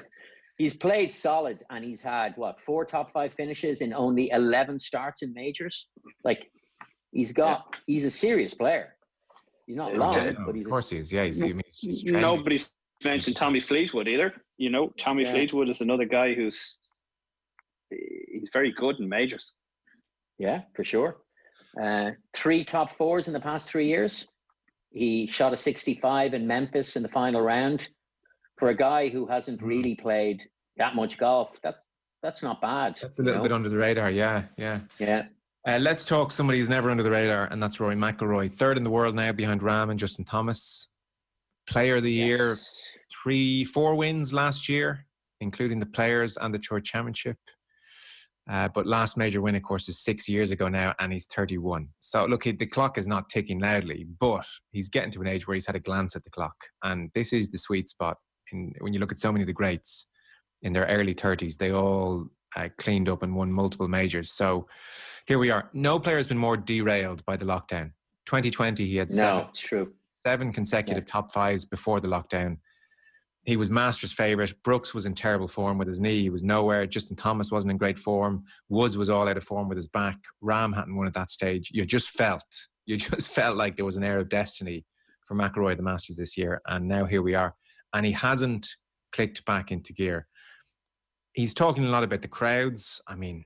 he's played solid and he's had, 4 top 5 finishes in only 11 starts in majors. Like, he's a serious player. He's not long, but he's... Of course he is, yeah. He's nobody's mentioned Tommy Fleetwood either. You know, Tommy Fleetwood is another guy he's very good in majors. Yeah, for sure. 3 top 4s in the past 3 years. He shot a 65 in Memphis in the final round. For a guy who hasn't really played that much golf, that's not bad. That's a little bit under the radar, yeah. Let's talk somebody who's never under the radar, and that's Rory McIlroy. 3rd in the world now behind Rahm and Justin Thomas. Player of the year, 4 wins last year, including the Players and the Tour Championship. But last major win, of course, is 6 years ago now, and he's 31. So, look, the clock is not ticking loudly, but he's getting to an age where he's had a glance at the clock. And this is the sweet spot. When you look at so many of the greats in their early 30s, they all cleaned up and won multiple majors. So here we are. No player has been more derailed by the lockdown. 2020, he had 7 consecutive top 5s before the lockdown. He was Masters' favourite. Brooks was in terrible form with his knee. He was nowhere. Justin Thomas wasn't in great form. Woods was all out of form with his back. Rahm hadn't won at that stage. You just felt like there was an air of destiny for McIlroy at the Masters this year. And now here we are. And he hasn't clicked back into gear. He's talking a lot about the crowds. I mean,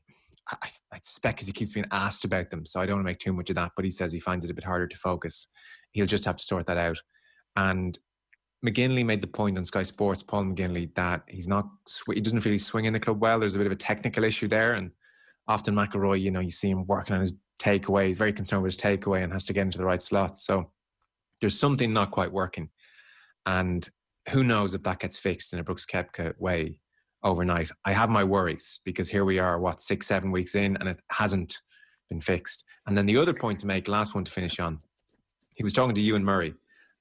I suspect because he keeps being asked about them, so I don't want to make too much of that, but he says he finds it a bit harder to focus. He'll just have to sort that out. And McGinley made the point on Sky Sports, Paul McGinley, that he doesn't really swing in the club well. There's a bit of a technical issue there, and often McIlroy, you see him working on his takeaway. He's very concerned with his takeaway and has to get into the right slot. So there's something not quite working. And who knows if that gets fixed in a Brooks Koepka way overnight. I have my worries because here we are, 6-7 weeks in, and it hasn't been fixed. And then the other point to make, last one to finish on, he was talking to Ewan Murray,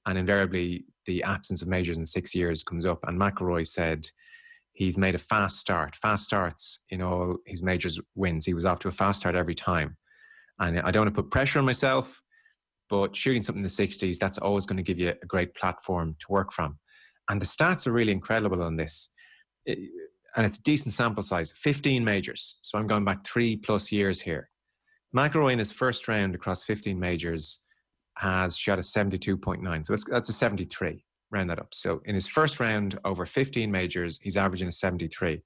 and invariably the absence of majors in 6 years comes up. And McIlroy said he's made a fast starts in all his majors wins. He was off to a fast start every time. And I don't want to put pressure on myself, but shooting something in the 60s, that's always going to give you a great platform to work from. And the stats are really incredible on this. And it's a decent sample size, 15 majors. So I'm going back 3+ years here. McIlroy in his first round across 15 majors has shot a 72.9. So that's a 73, round that up. So in his first round over 15 majors, he's averaging a 73.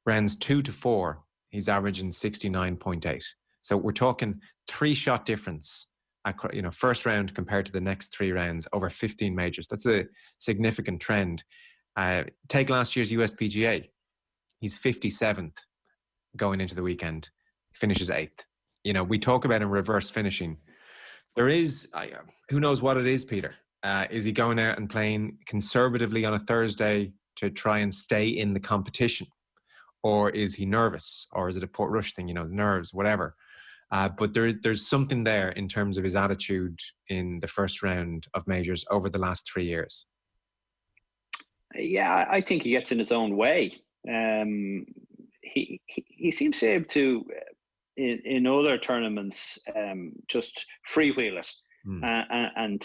Rounds 2 to 4, he's averaging 69.8. So we're talking 3-shot difference, first round compared to the next 3 rounds over 15 majors. That's a significant trend. Take last year's USPGA. He's 57th going into the weekend. He finishes 8th. We talk about him reverse finishing. There is, who knows what it is, Peter. Is he going out and playing conservatively on a Thursday to try and stay in the competition? Or is he nervous? Or is it a Portrush thing, nerves, whatever. But there's something there in terms of his attitude in the first round of majors over the last 3 years. Yeah, I think he gets in his own way. He seems to be able to, in other tournaments, just freewheel it and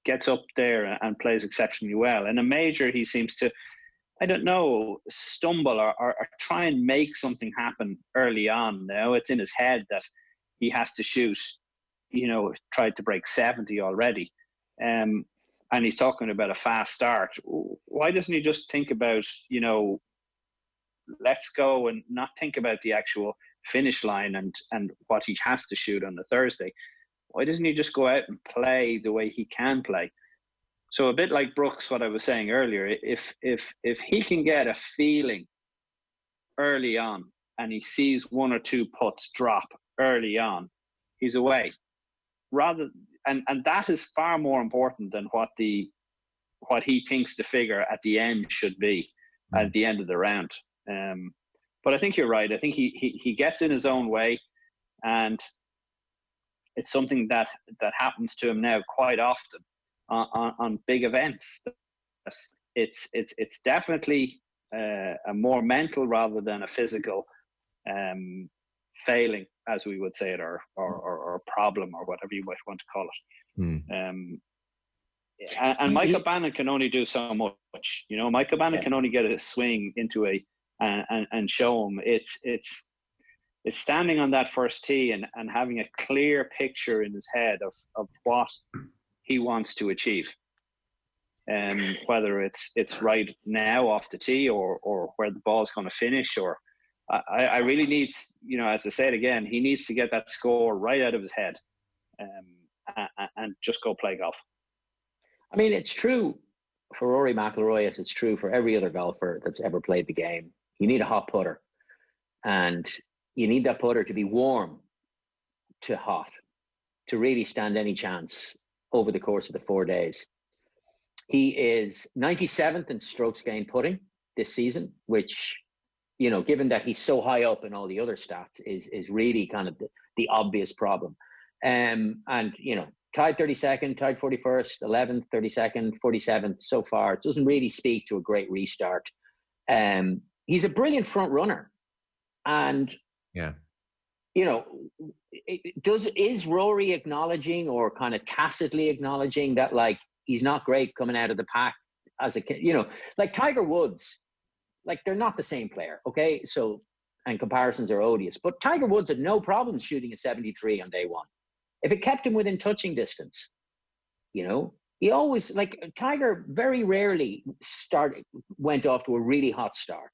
gets up there and plays exceptionally well. In a major, he seems to, I don't know, stumble or try and make something happen early on. Now it's in his head that he has to shoot, tried to break 70 already. And he's talking about a fast start. Why doesn't he just think about, let's go and not think about the actual finish line and what he has to shoot on the Thursday? Why doesn't he just go out and play the way he can play? So a bit like Brooks, what I was saying earlier, if he can get a feeling early on and he sees 1 or 2 putts drop early on, he's away. And that is far more important than what he thinks the figure at the end should be at the end of the round. But I think you're right. I think he gets in his own way, and it's something that happens to him now quite often on big events. It's definitely a more mental rather than a physical failing, as we would say it, or problem, or whatever you might want to call it. And Michael Bannon can only do so much. You know, Michael Bannon can only get a swing into and show him. It's standing on that first tee and having a clear picture in his head of what he wants to achieve. Whether it's right now off the tee or where the ball's going to finish, or I really need, you know, as I said again, he needs to get that score right out of his head, and just go play golf. I mean, it's true for Rory McIlroy as it's true for every other golfer that's ever played the game. You need a hot putter, and you need that putter to be warm to hot to really stand any chance over the course of the 4 days. He is 97th in strokes gained putting this season, which, you know, given that he's so high up in all the other stats, is really kind of the obvious problem. And, you know, tied 32nd, tied 41st, 11th, 32nd, 47th so far. It doesn't really speak to a great restart. He's a brilliant front runner. And, yeah, you know, is Rory acknowledging, or kind of tacitly acknowledging, that, like, he's not great coming out of the pack as a kid? You know, like Tiger Woods, like, they're not the same player, okay? So, and comparisons are odious. But Tiger Woods had no problem shooting a 73 on day one, if it kept him within touching distance. You know, he always, like, Tiger very rarely went off to a really hot start.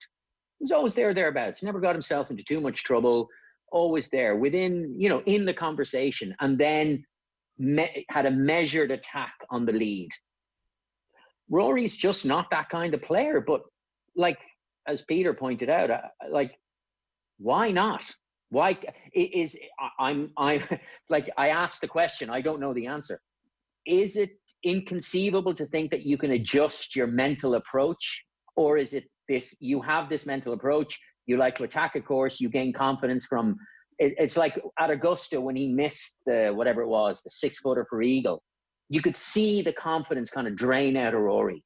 He was always there, thereabouts. Never got himself into too much trouble. Always there within, you know, in the conversation, and then had a measured attack on the lead. Rory's just not that kind of player. But, like, as Peter pointed out, like, why not? Why is I'm like, I asked the question, I don't know the answer. Is it inconceivable to think that you can adjust your mental approach, or is it this, you have this mental approach, you like to attack a course, you gain confidence from it? It's like at Augusta when he missed the, whatever it was, the 6-footer for eagle. You could see the confidence kind of drain out of Rory.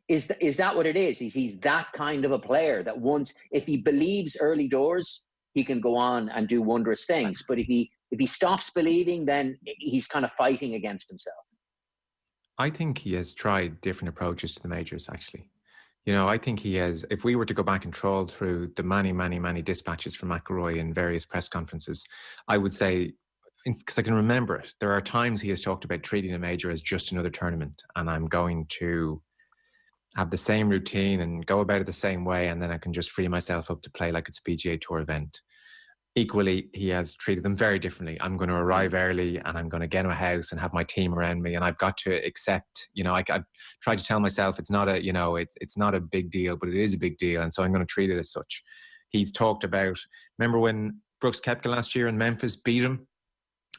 Is that what it is? He's that kind of a player that once, if he believes early doors, he can go on and do wondrous things. But if he stops believing, then he's kind of fighting against himself. I think he has tried different approaches to the majors, actually. You know, I think he has, if we were to go back and troll through the many dispatches from McIlroy in various press conferences, I would say, because I can remember it, there are times he has talked about treating a major as just another tournament, and I'm going to have the same routine and go about it the same way, and then I can just free myself up to play like it's a PGA Tour event. Equally, he has treated them very differently. I'm going to arrive early, and I'm going to get in a house and have my team around me, and I've got to accept, you know, I've tried to tell myself it's not a, you know, it's not a big deal, but it is a big deal, and so I'm going to treat it as such. He's talked about, remember when Brooks Koepka last year in Memphis beat him?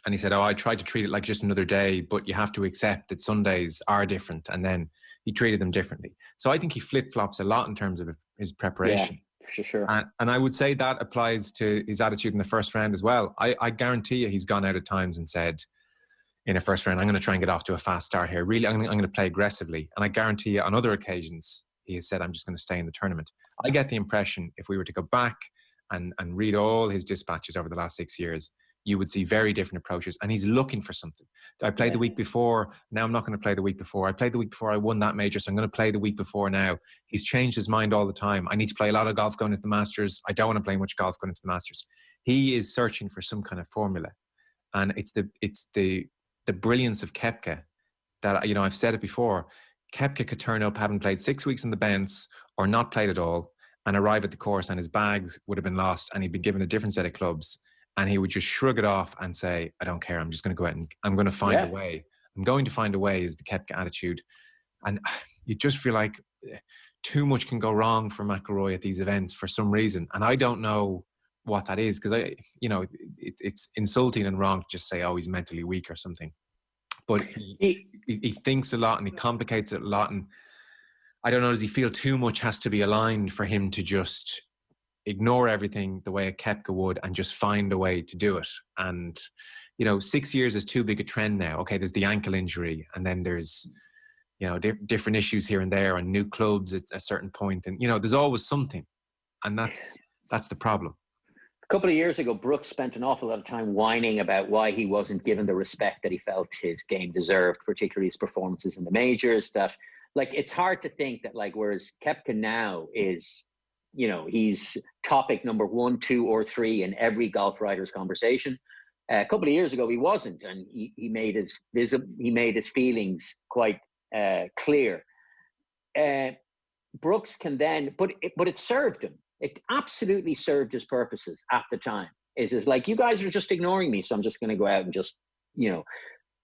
And he said, I tried to treat it like just another day, but you have to accept that Sundays are different. And then he treated them differently. So I think he flip-flops a lot in terms of his preparation. Yeah, for sure. And I would say that applies to his attitude in the first round as well. I guarantee you he's gone out at times and said, in a first round, I'm going to try and get off to a fast start here. Really, I'm going to play aggressively. And I guarantee you on other occasions, he has said, I'm just going to stay in the tournament. I get the impression, if we were to go back and read all his dispatches over the last 6 years, you would see very different approaches, and he's looking for something. I played the week before, now I'm not going to play the week before. I played the week before, I won that major, so I'm going to play the week before now. He's changed his mind all the time. I need to play a lot of golf going into the Masters. I don't want to play much golf going into the Masters. He is searching for some kind of formula, and it's the brilliance of Koepka that, you know, I've said it before. Koepka could turn up, having played 6 weeks in the Bents or not played at all, and arrive at the course, and his bags would have been lost, and he'd been given a different set of clubs. And he would just shrug it off and say, I don't care. I'm just going to go out and I'm going to find a way. I'm going to find a way is the Koepka attitude. And you just feel like too much can go wrong for McIlroy at these events for some reason. And I don't know what that is, because it's insulting and wrong to just say, oh, he's mentally weak or something. But he thinks a lot and he complicates it a lot. And I don't know, does he feel too much has to be aligned for him to just ignore everything the way a Koepka would and just find a way to do it? And, you know, 6 years is too big a trend now. Okay, there's the ankle injury, and then there's, you know, different issues here and there, and new clubs at a certain point, and, you know, there's always something, and that's the problem. couple of years ago, Brooks spent an awful lot of time whining about why he wasn't given the respect that he felt his game deserved, particularly his performances in the majors. That, like, it's hard to think that, like, whereas Koepka now is, you know, he's topic number 1, 2, or 3 in every golf writer's conversation. A couple of years ago, he wasn't, and he made his feelings quite clear. Brooks can then, but it served him. It absolutely served his purposes at the time. Is like, you guys are just ignoring me, so I'm just going to go out and just, you know.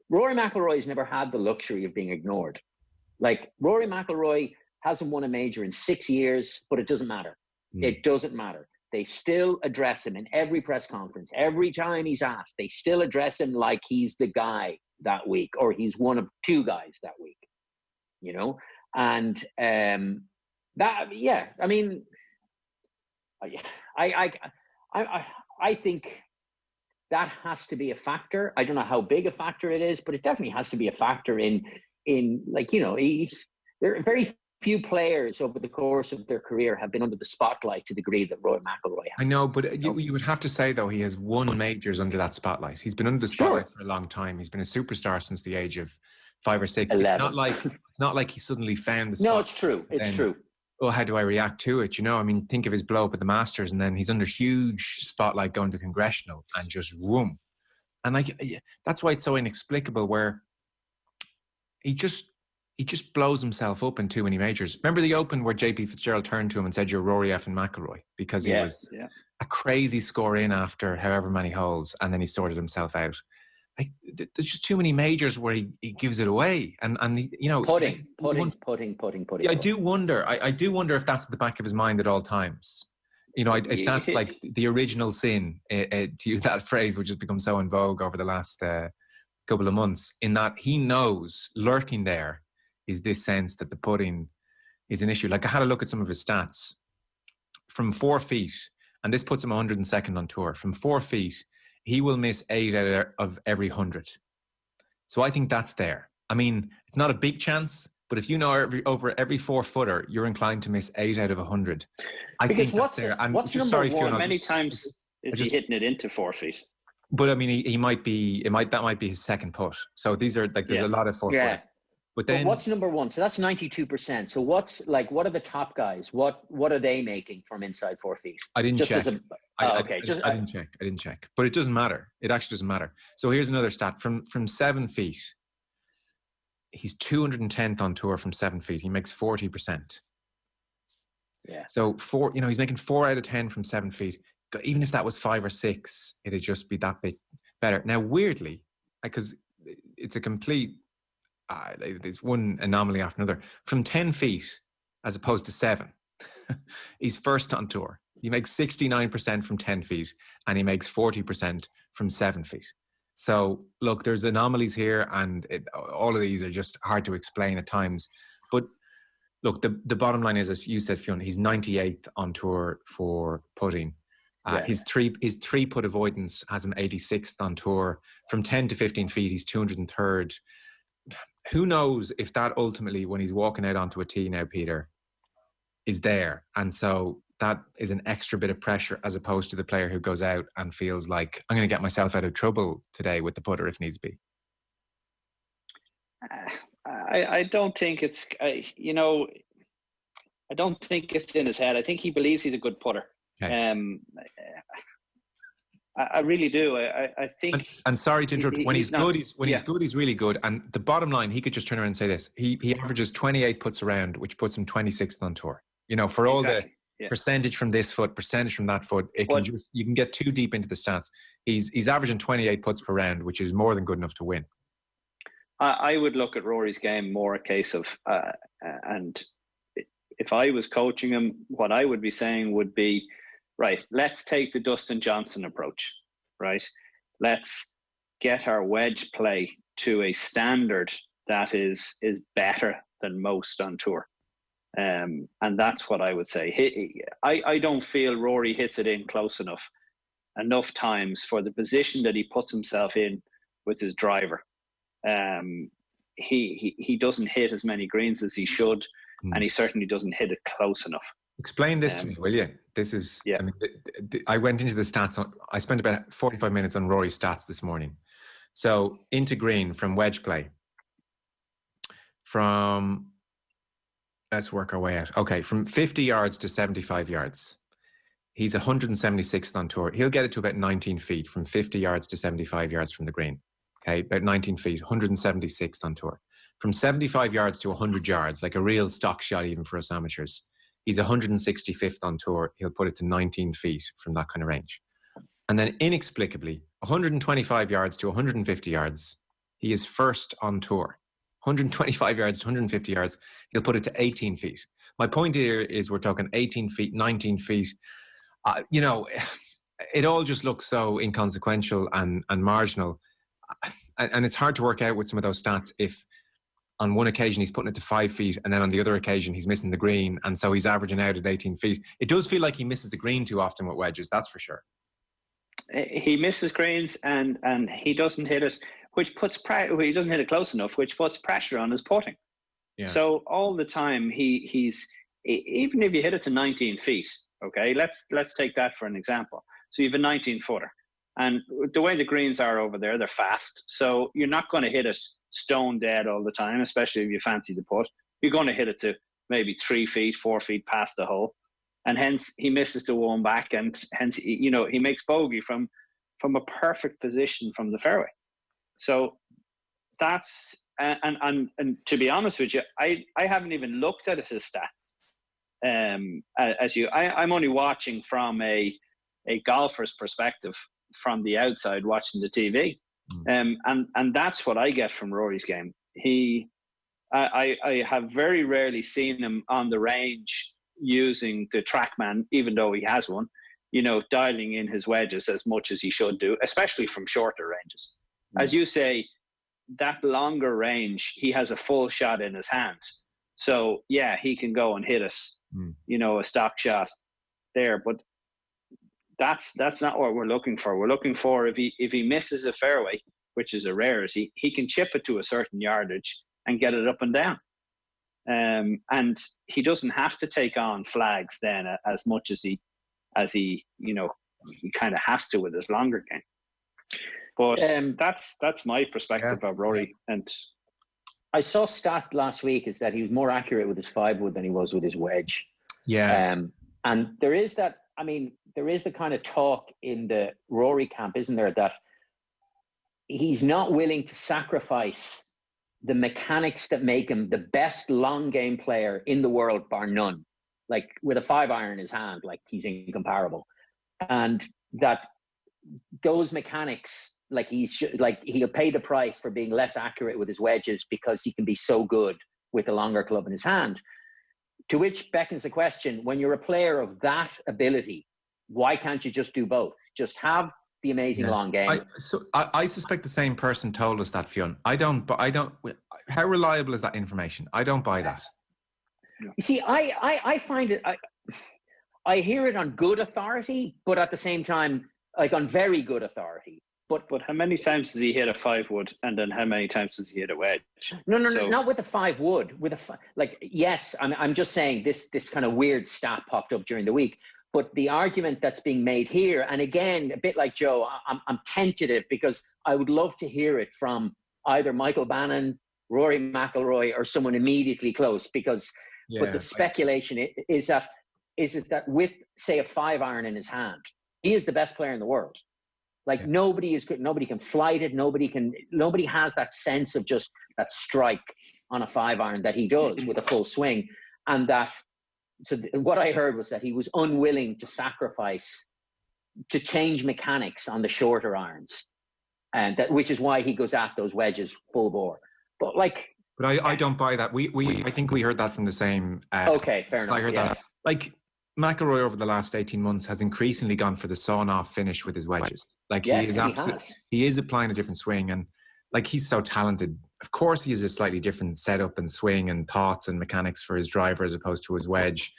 Rory McIlroy's never had the luxury of being ignored. Like, Rory McIlroy hasn't won a major in 6 years, but it doesn't matter. It doesn't matter. They still address him in every press conference. Every time he's asked, they still address him like he's the guy that week, or he's one of 2 guys that week, you know? And that, yeah, I mean, I think that has to be a factor. I don't know how big a factor it is, but it definitely has to be a factor in like, you know, there are very few players over the course of their career have been under the spotlight to the degree that Rory McIlroy has. I know, but you would have to say, though, he has won majors under that spotlight. He's been under the spotlight for a long time. He's been a superstar since the age of 5 or 6. 11. It's not like he suddenly found the spotlight. No, it's true. It's true. Oh, how do I react to it? You know, I mean, think of his blow up at the Masters, and then he's under huge spotlight going to Congressional and just room. And like, that's why it's so inexplicable, where he just blows himself up in too many majors. Remember the Open where JP Fitzgerald turned to him and said, "You're Rory F. and McIlroy," because he was a crazy score in after however many holes, and then he sorted himself out. Like, there's just too many majors where he gives it away, and you know, putting. Yeah, I do wonder if that's at the back of his mind at all times. You know, if that's like the original sin, to use that phrase, which has become so in vogue over the last couple of months, in that he knows lurking there is this sense that the putting is an issue. Like, I had a look at some of his stats from 4 feet, and this puts him 102nd on tour. From 4 feet, he will miss 8 out of every 100. So I think that's there. I mean, it's not a big chance, but if you know over every 4-footer, you're inclined to miss 8 out of 100. I think that's there. I'm what's just number sorry, one? Fionn, Many times is he hitting it into 4 feet? But I mean, that might be his second putt. So these are like, there's a lot of 4-footer. Yeah. But then, what's number one? So that's 92%. So what are the top guys? What are they making from inside 4 feet? I didn't check. I didn't check. But it doesn't matter. It actually doesn't matter. So here's another stat. From 7 feet, he's 210th on tour from 7 feet. He makes 40%. Yeah. So he's making 4 out of 10 from 7 feet. Even if that was 5 or 6, it'd just be that bit better. Now, weirdly, because it's a complete, there's one anomaly after another. From 10 feet, as opposed to 7, he's first on tour. He makes 69% from 10 feet, and he makes 40% from 7 feet. So, look, there's anomalies here, and all of these are just hard to explain at times. But look, the bottom line is, as you said, Fionn, he's 98th on tour for putting. His three putt avoidance has him 86th on tour. From 10 to 15 feet, he's 203rd. Who knows if that ultimately, when he's walking out onto a tee now, Peter, is there. And so that is an extra bit of pressure, as opposed to the player who goes out and feels like, I'm going to get myself out of trouble today with the putter if needs be. I don't think it's, I don't think it's in his head. I think he believes he's a good putter. Okay. I really do. I think. And sorry to interrupt. When he's good, he's really good. And the bottom line, he could just turn around and say this: he averages 28 putts around, which puts him 26th on tour. You know, for all the percentage from this foot, percentage from that foot, you can get too deep into the stats. He's averaging 28 putts per round, which is more than good enough to win. I would look at Rory's game more a case of, and if I was coaching him, what I would be saying would be, right, let's take the Dustin Johnson approach, right? Let's get our wedge play to a standard that is better than most on tour. And that's what I would say. I don't feel Rory hits it in close enough times for the position that he puts himself in with his driver. He doesn't hit as many greens as he should, and he certainly doesn't hit it close enough. Explain this to me, will you? This is, Yeah. I mean, I went into the stats. I spent about 45 minutes on Rory's stats this morning. So into green from wedge play. Let's work our way out. Okay, from 50 yards to 75 yards. He's 176th on tour. He'll get it to about 19 feet from 50 yards to 75 yards from the green. Okay, about 19 feet, 176th on tour. From 75 yards to 100 yards, like a real stock shot even for us amateurs, he's 165th on tour. He'll put it to 19 feet from that kind of range. And then inexplicably, 125 yards to 150 yards, he is first on tour. 125 yards to 150 yards, he'll put it to 18 feet. My point here is we're talking 18 feet, 19 feet. You know, it all just looks so inconsequential and marginal. And it's hard to work out with some of those stats if on one occasion he's putting it to 5 feet and then on the other occasion he's missing the green. And so he's averaging out at 18 feet. It does feel like he misses the green too often with wedges, that's for sure. He misses greens and he doesn't hit it, which puts he doesn't hit it close enough, which puts pressure on his putting. Yeah. So all the time he's even if you hit it to 19 feet, okay, let's take that for an example. So you have a 19-footer, and the way the greens are over there, they're fast. So you're not going to hit it stone dead all the time, especially if you fancy the putt. You're going to hit it to maybe 3 feet, 4 feet past the hole. And hence he misses the one back, and hence he makes bogey from a perfect position from the fairway. So that's and to be honest with you, I haven't even looked at his stats. I'm only watching from a golfer's perspective from the outside, watching the TV, and that's what I get from Rory's game. I have very rarely seen him on the range using the TrackMan, even though he has one, dialing in his wedges as much as he should do, especially from shorter ranges. As you say, that longer range, he has a full shot in his hands. So yeah, he can go and hit us, a stock shot there, but that's not what we're looking for. We're looking for if he misses a fairway, which is a rarity, he can chip it to a certain yardage and get it up and down. And he doesn't have to take on flags then as much as he kind of has to with his longer game. But that's my perspective of Rory. And I saw a stat last week is that he was more accurate with his 5-wood than he was with his wedge. Yeah. And there is the kind of talk in the Rory camp, isn't there, that he's not willing to sacrifice the mechanics that make him the best long game player in the world, bar none. Like with a 5-iron in his hand, like he's incomparable. And that those mechanics, he'll pay the price for being less accurate with his wedges because he can be so good with a longer club in his hand. To which beckons the question, when you're a player of that ability, why can't you just do both? Just have the amazing long game. I suspect the same person told us that, Fionn. I don't. How reliable is that information? I don't buy that. You see, I find it. I hear it on good authority, but at the same time, like on very good authority. But how many times does he hit a 5-wood, and then how many times does he hit a wedge? No, not with a 5-wood. Yes, I'm just saying this kind of weird stat popped up during the week. But the argument that's being made here, and again, a bit like Joe, I'm tentative because I would love to hear it from either Michael Bannon, Rory McIlroy, or someone immediately close. But the speculation is that with, say, a 5-iron in his hand, he is the best player in the world. Like nobody is good. Nobody can flight it. Nobody has that sense of just that strike on a 5-iron that he does with a full swing, and that. So what I heard was that he was unwilling to sacrifice, to change mechanics on the shorter irons, and which is why he goes at those wedges full bore. But I don't buy that. I think we heard that from the same. Okay, fair enough. I heard that. Like McIlroy over the last 18 months has increasingly gone for the sawn-off finish with his wedges. Like he is applying a different swing, and like he's so talented. Of course, he has a slightly different setup and swing and thoughts and mechanics for his driver as opposed to his wedge.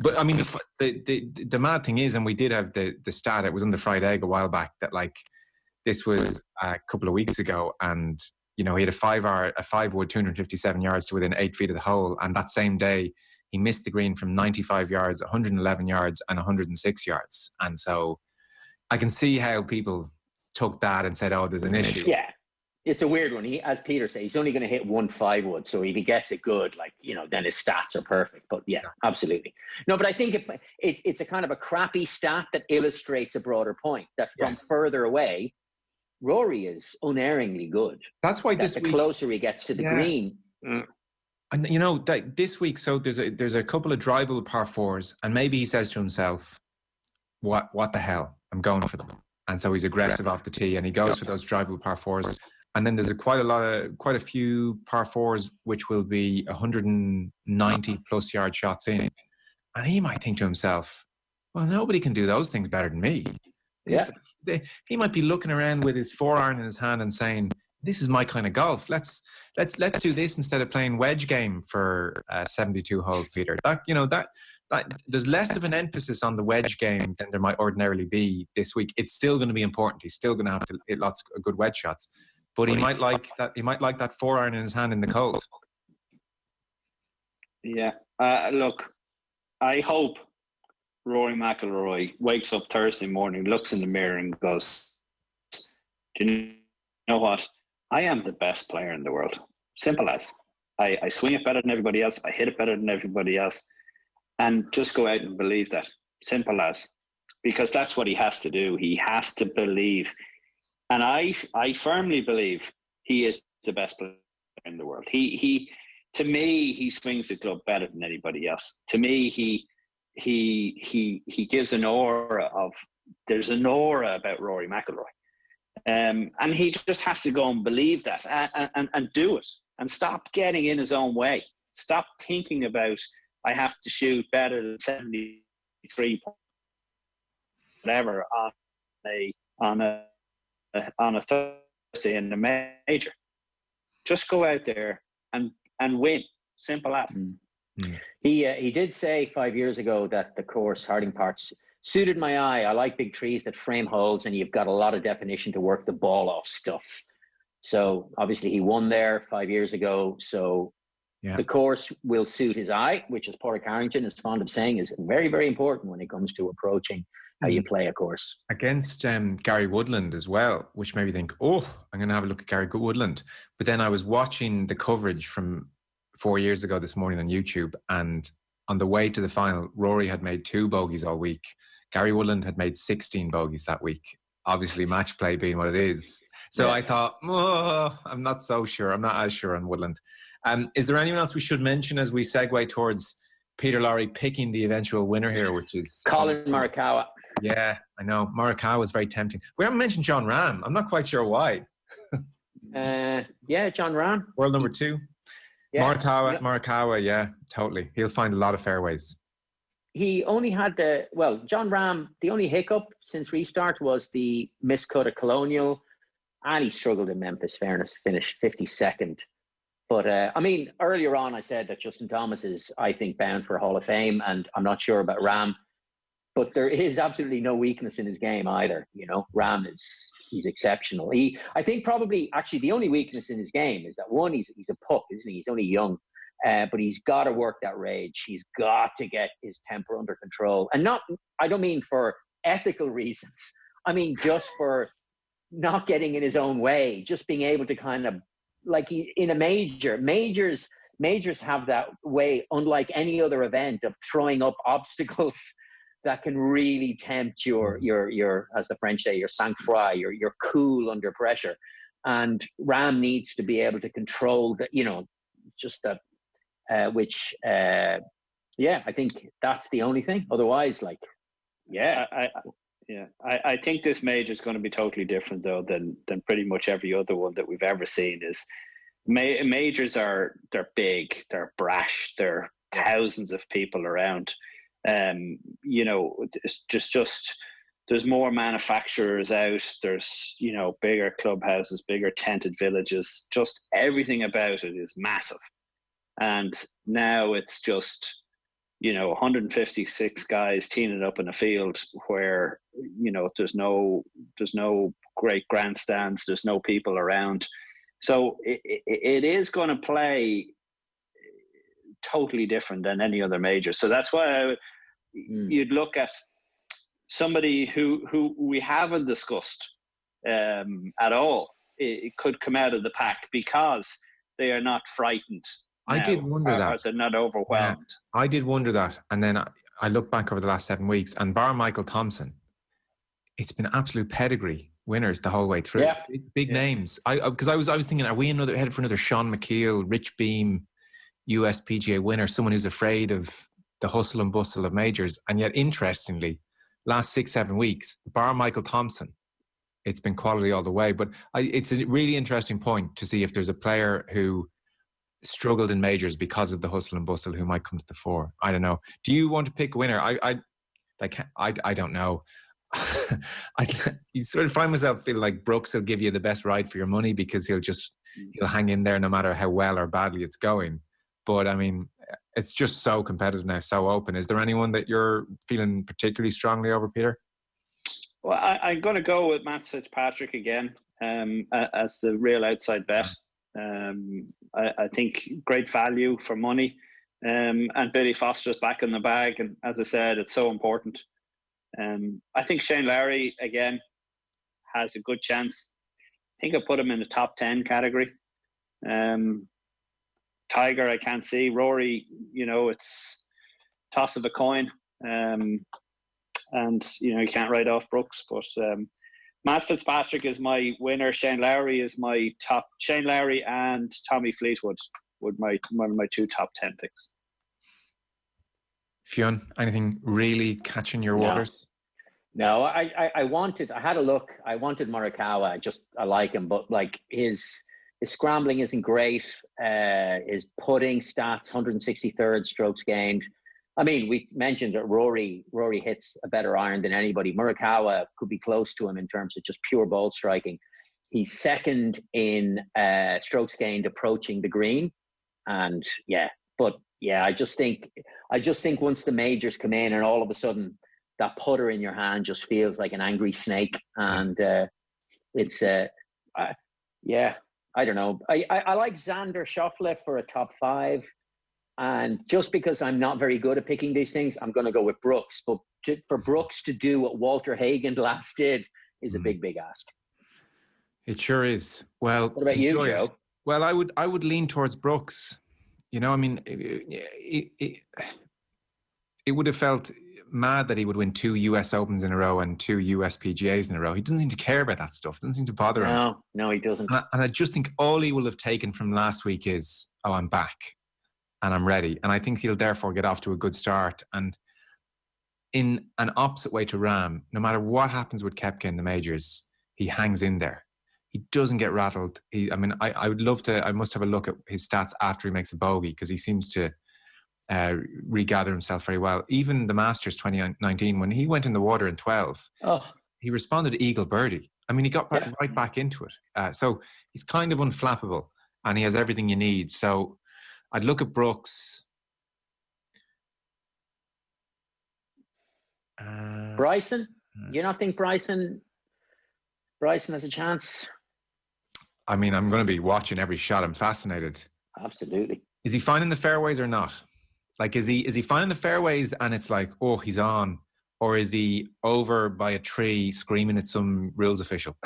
But I mean, the mad thing is, and we did have the stat. It was on the fried egg a while back that like this was a couple of weeks ago, and he had a 5-wood, 257 yards to within 8 feet of the hole, and that same day he missed the green from 95 yards, 111 yards, and 106 yards. And so I can see how people took that and said, "Oh, there's an issue." Yeah, it's a weird one. He, as Peter said, he's only going to hit 1 5-wood. So if he gets it good, like, then his stats are perfect. But yeah, absolutely. No, but I think it's a kind of a crappy stat that illustrates a broader point that from further away, Rory is unerringly good. That's why the closer he gets to the green. And this week, so there's a couple of drivable par fours, and maybe he says to himself, "What the hell? I'm going for them." And so he's aggressive off the tee, and he goes for those drivable par fours. And then there's quite a few par fours which will be 190 plus yard shots in, and he might think to himself, "Well, nobody can do those things better than me." Yeah, he might be looking around with his 4-iron in his hand and saying, "This is my kind of golf. Let's do this instead of playing wedge game for 72 holes, Peter." That there's less of an emphasis on the wedge game than there might ordinarily be this week. It's still going to be important. He's still going to have to hit lots of good wedge shots, but he might like that. He might like that 4-iron in his hand in the cold. Yeah. Look, I hope Rory McIlroy wakes up Thursday morning, looks in the mirror, and goes, "Do you know what? I am the best player in the world. Simple as. I swing it better than everybody else. I hit it better than everybody else." And just go out and believe that. Simple as. Because that's what he has to do. He has to believe. And I firmly believe he is the best player in the world. To me, he swings the club better than anybody else. To me, he gives an aura there's an aura about Rory McIlroy. And he just has to go and believe that and do it, and stop getting in his own way. Stop thinking about, "I have to shoot better than 73 whatever on a Thursday in the major." Just go out there and win. Simple as. He did say 5 years ago that the course, Harding Park, suited my eye. I like big trees that frame holes, and you've got a lot of definition to work the ball off stuff. So obviously he won there 5 years ago. So the course will suit his eye, which, as Padraig Harrington is fond of saying, is very, very important when it comes to approaching how you play a course. Against Gary Woodland as well, which made me think, "Oh, I'm going to have a look at Gary Woodland." But then I was watching the coverage from 4 years ago this morning on YouTube, and on the way to the final, Rory had made 2 bogeys all week. Gary Woodland had made 16 bogeys that week. Obviously, match play being what it is. So I thought, I'm not so sure. I'm not as sure on Woodland. Is there anyone else we should mention as we segue towards Peter Lowry picking the eventual winner here, which is Colin Morikawa? Yeah, I know. Morikawa was very tempting. We haven't mentioned John Rahm. I'm not quite sure why. John Rahm. World number 2. Yeah. Morikawa, yeah, totally. He'll find a lot of fairways. He only had John Rahm, the only hiccup since restart was the miscut at Colonial, and he struggled in Memphis, fairness, finished 52nd. But, earlier on I said that Justin Thomas is, I think, bound for Hall of Fame, and I'm not sure about Rahm. But there is absolutely no weakness in his game either. Rahm he's exceptional. I think probably actually the only weakness in his game is that, one, he's a pup, isn't he? He's only young. But he's got to work that rage. He's got to get his temper under control. And I don't mean for ethical reasons. I mean, just for not getting in his own way, just being able to kind of, like in a majors have that way, unlike any other event, of throwing up obstacles that can really tempt your, as the French say, your sang-froid, your cool under pressure. And Rahm needs to be able to control that, just that, I think that's the only thing. Otherwise, I think this major is going to be totally different though than pretty much every other one that we've ever seen. Majors they're big, they're brash, there are thousands of people around. It's just there's more manufacturers out. There's bigger clubhouses, bigger tented villages. Just everything about it is massive. And now it's just 156 guys teeing it up in a field where there's no great grandstands, there's no people around. So it is going to play totally different than any other major. So that's why you'd look at somebody who we haven't discussed at all. It could come out of the pack because they are not frightened. I did wonder that. Or they're not overwhelmed. Yeah, I did wonder that. And then I look back over the last 7 weeks, and bar Michael Thompson, it's been absolute pedigree winners the whole way through. Yeah. Big names. Because I was thinking, are we headed for another Sean McKeel, Rich Beam, US PGA winner, someone who's afraid of the hustle and bustle of majors? And yet, interestingly, last 6-7 weeks, bar Michael Thompson, it's been quality all the way. But it's a really interesting point to see if there's a player who struggled in majors because of the hustle and bustle who might come to the fore. I don't know. Do you want to pick a winner? I don't know. You sort of find myself feeling like Brooks will give you the best ride for your money because he'll hang in there no matter how well or badly it's going. But I mean, it's just so competitive now, so open. Is there anyone that you're feeling particularly strongly over, Peter? Well, I'm going to go with Matt Fitzpatrick again as the real outside bet. I think great value for money, and Billy Foster's back in the bag, and as I said, it's so important. I think Shane Lowry again has a good chance. I think I put him in the top 10 category. Tiger, I can't see. Rory, it's toss of a coin, and you can't write off Brooks, but. Matt Fitzpatrick is my winner. Shane Lowry is my top. Shane Lowry and Tommy Fleetwood would one of my 2 top 10 picks. Fionn, anything really catching your waters? No, I had a look. I wanted Morikawa. I like him, but like his scrambling isn't great. His putting stats, 163rd strokes gained. I mean, we mentioned that Rory hits a better iron than anybody. Morikawa could be close to him in terms of just pure ball striking. He's second in strokes gained approaching the green, and I just think once the majors come in and all of a sudden that putter in your hand just feels like an angry snake, and it's I don't know. I like Xander Schauffele for a top 5. And just because I'm not very good at picking these things, I'm going to go with Brooks. But for Brooks to do what Walter Hagen last did is a big, big ask. It sure is. Well, what about you, Joe? Well, I would lean towards Brooks. I mean, it would have felt mad that he would win 2 US Opens in a row and 2 US PGAs in a row. He doesn't seem to care about that stuff. Doesn't seem to bother him. No, he doesn't. And I just think all he will have taken from last week is, oh, I'm back. And I'm ready. And I think he'll therefore get off to a good start. And in an opposite way to Rahm, no matter what happens with Koepka in the majors, he hangs in there. He doesn't get rattled. I would love to, I must have a look at his stats after he makes a bogey, because he seems to regather himself very well. Even the Masters 2019, when he went in the water in 12, he responded to eagle birdie. I mean, he got right back into it. So he's kind of unflappable and he has everything you need. So I'd look at Brooks. Bryson? You not think Bryson has a chance? I mean, I'm going to be watching every shot. I'm fascinated. Absolutely. Is he finding the fairways or not? Like, is he finding the fairways and it's like, oh, he's on? Or is he over by a tree screaming at some rules official?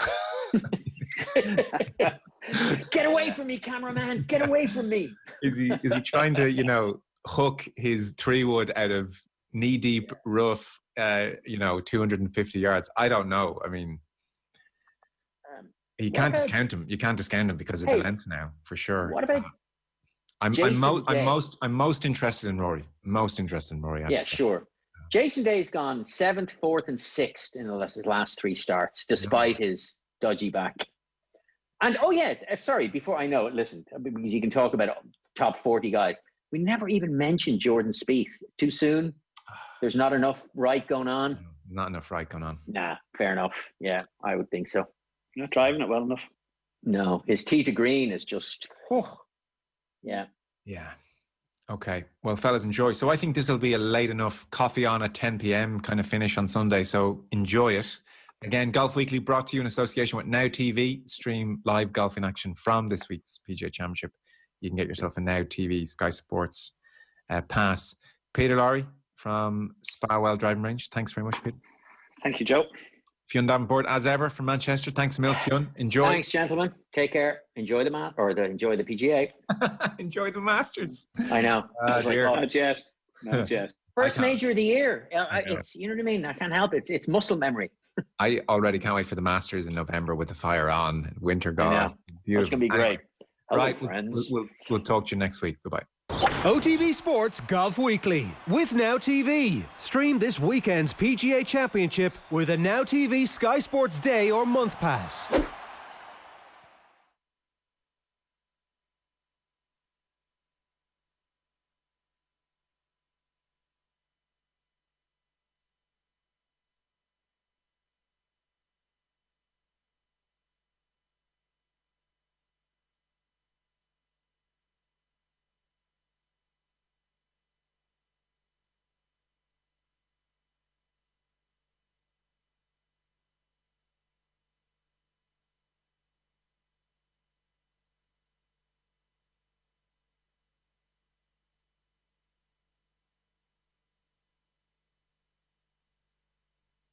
Get away from me, cameraman! Get away from me! Is he trying to, hook his 3-wood out of knee-deep rough, 250 yards? I don't know. I mean, you can't discount him. You can't discount him because of the length now, for sure. What about I'm most interested in Rory. Yeah, sure. Jason Day's gone 7th, 4th, and 6th in his last 3 starts, despite his dodgy back. And before I know it, listen, because you can talk about top 40 guys. We never even mentioned Jordan Spieth. Too soon? There's not enough right going on? Not enough right going on. Nah, fair enough. Yeah, I would think so. Not driving it well enough. No, his tee to green is just, yeah. Yeah. Okay. Well, fellas, enjoy. So I think this will be a late enough coffee on at 10 p.m. kind of finish on Sunday. So enjoy it. Again, Golf Weekly brought to you in association with Now TV. Stream live golf in action from this week's PGA Championship. You can get yourself a Now TV, Sky Sports pass. Peter Lowry from Spa-Well Driving Range. Thanks very much, Peter. Thank you, Joe. Fionn Davenport, as ever, from Manchester. Thanks a mil, Fionn. Enjoy. Thanks, gentlemen. Take care. Enjoy enjoy the PGA. Enjoy the Masters. I know. Not yet. Not yet. First major of the year. It's, you know what I mean? I can't help it. It's muscle memory. I already can't wait for the Masters in November with the fire on, winter gone. It's going to be great. Hello, right, friends. we'll talk to you next week. Bye-bye. OTB Sports Golf Weekly with Now TV. Stream this weekend's PGA Championship with a Now TV Sky Sports Day or Month Pass.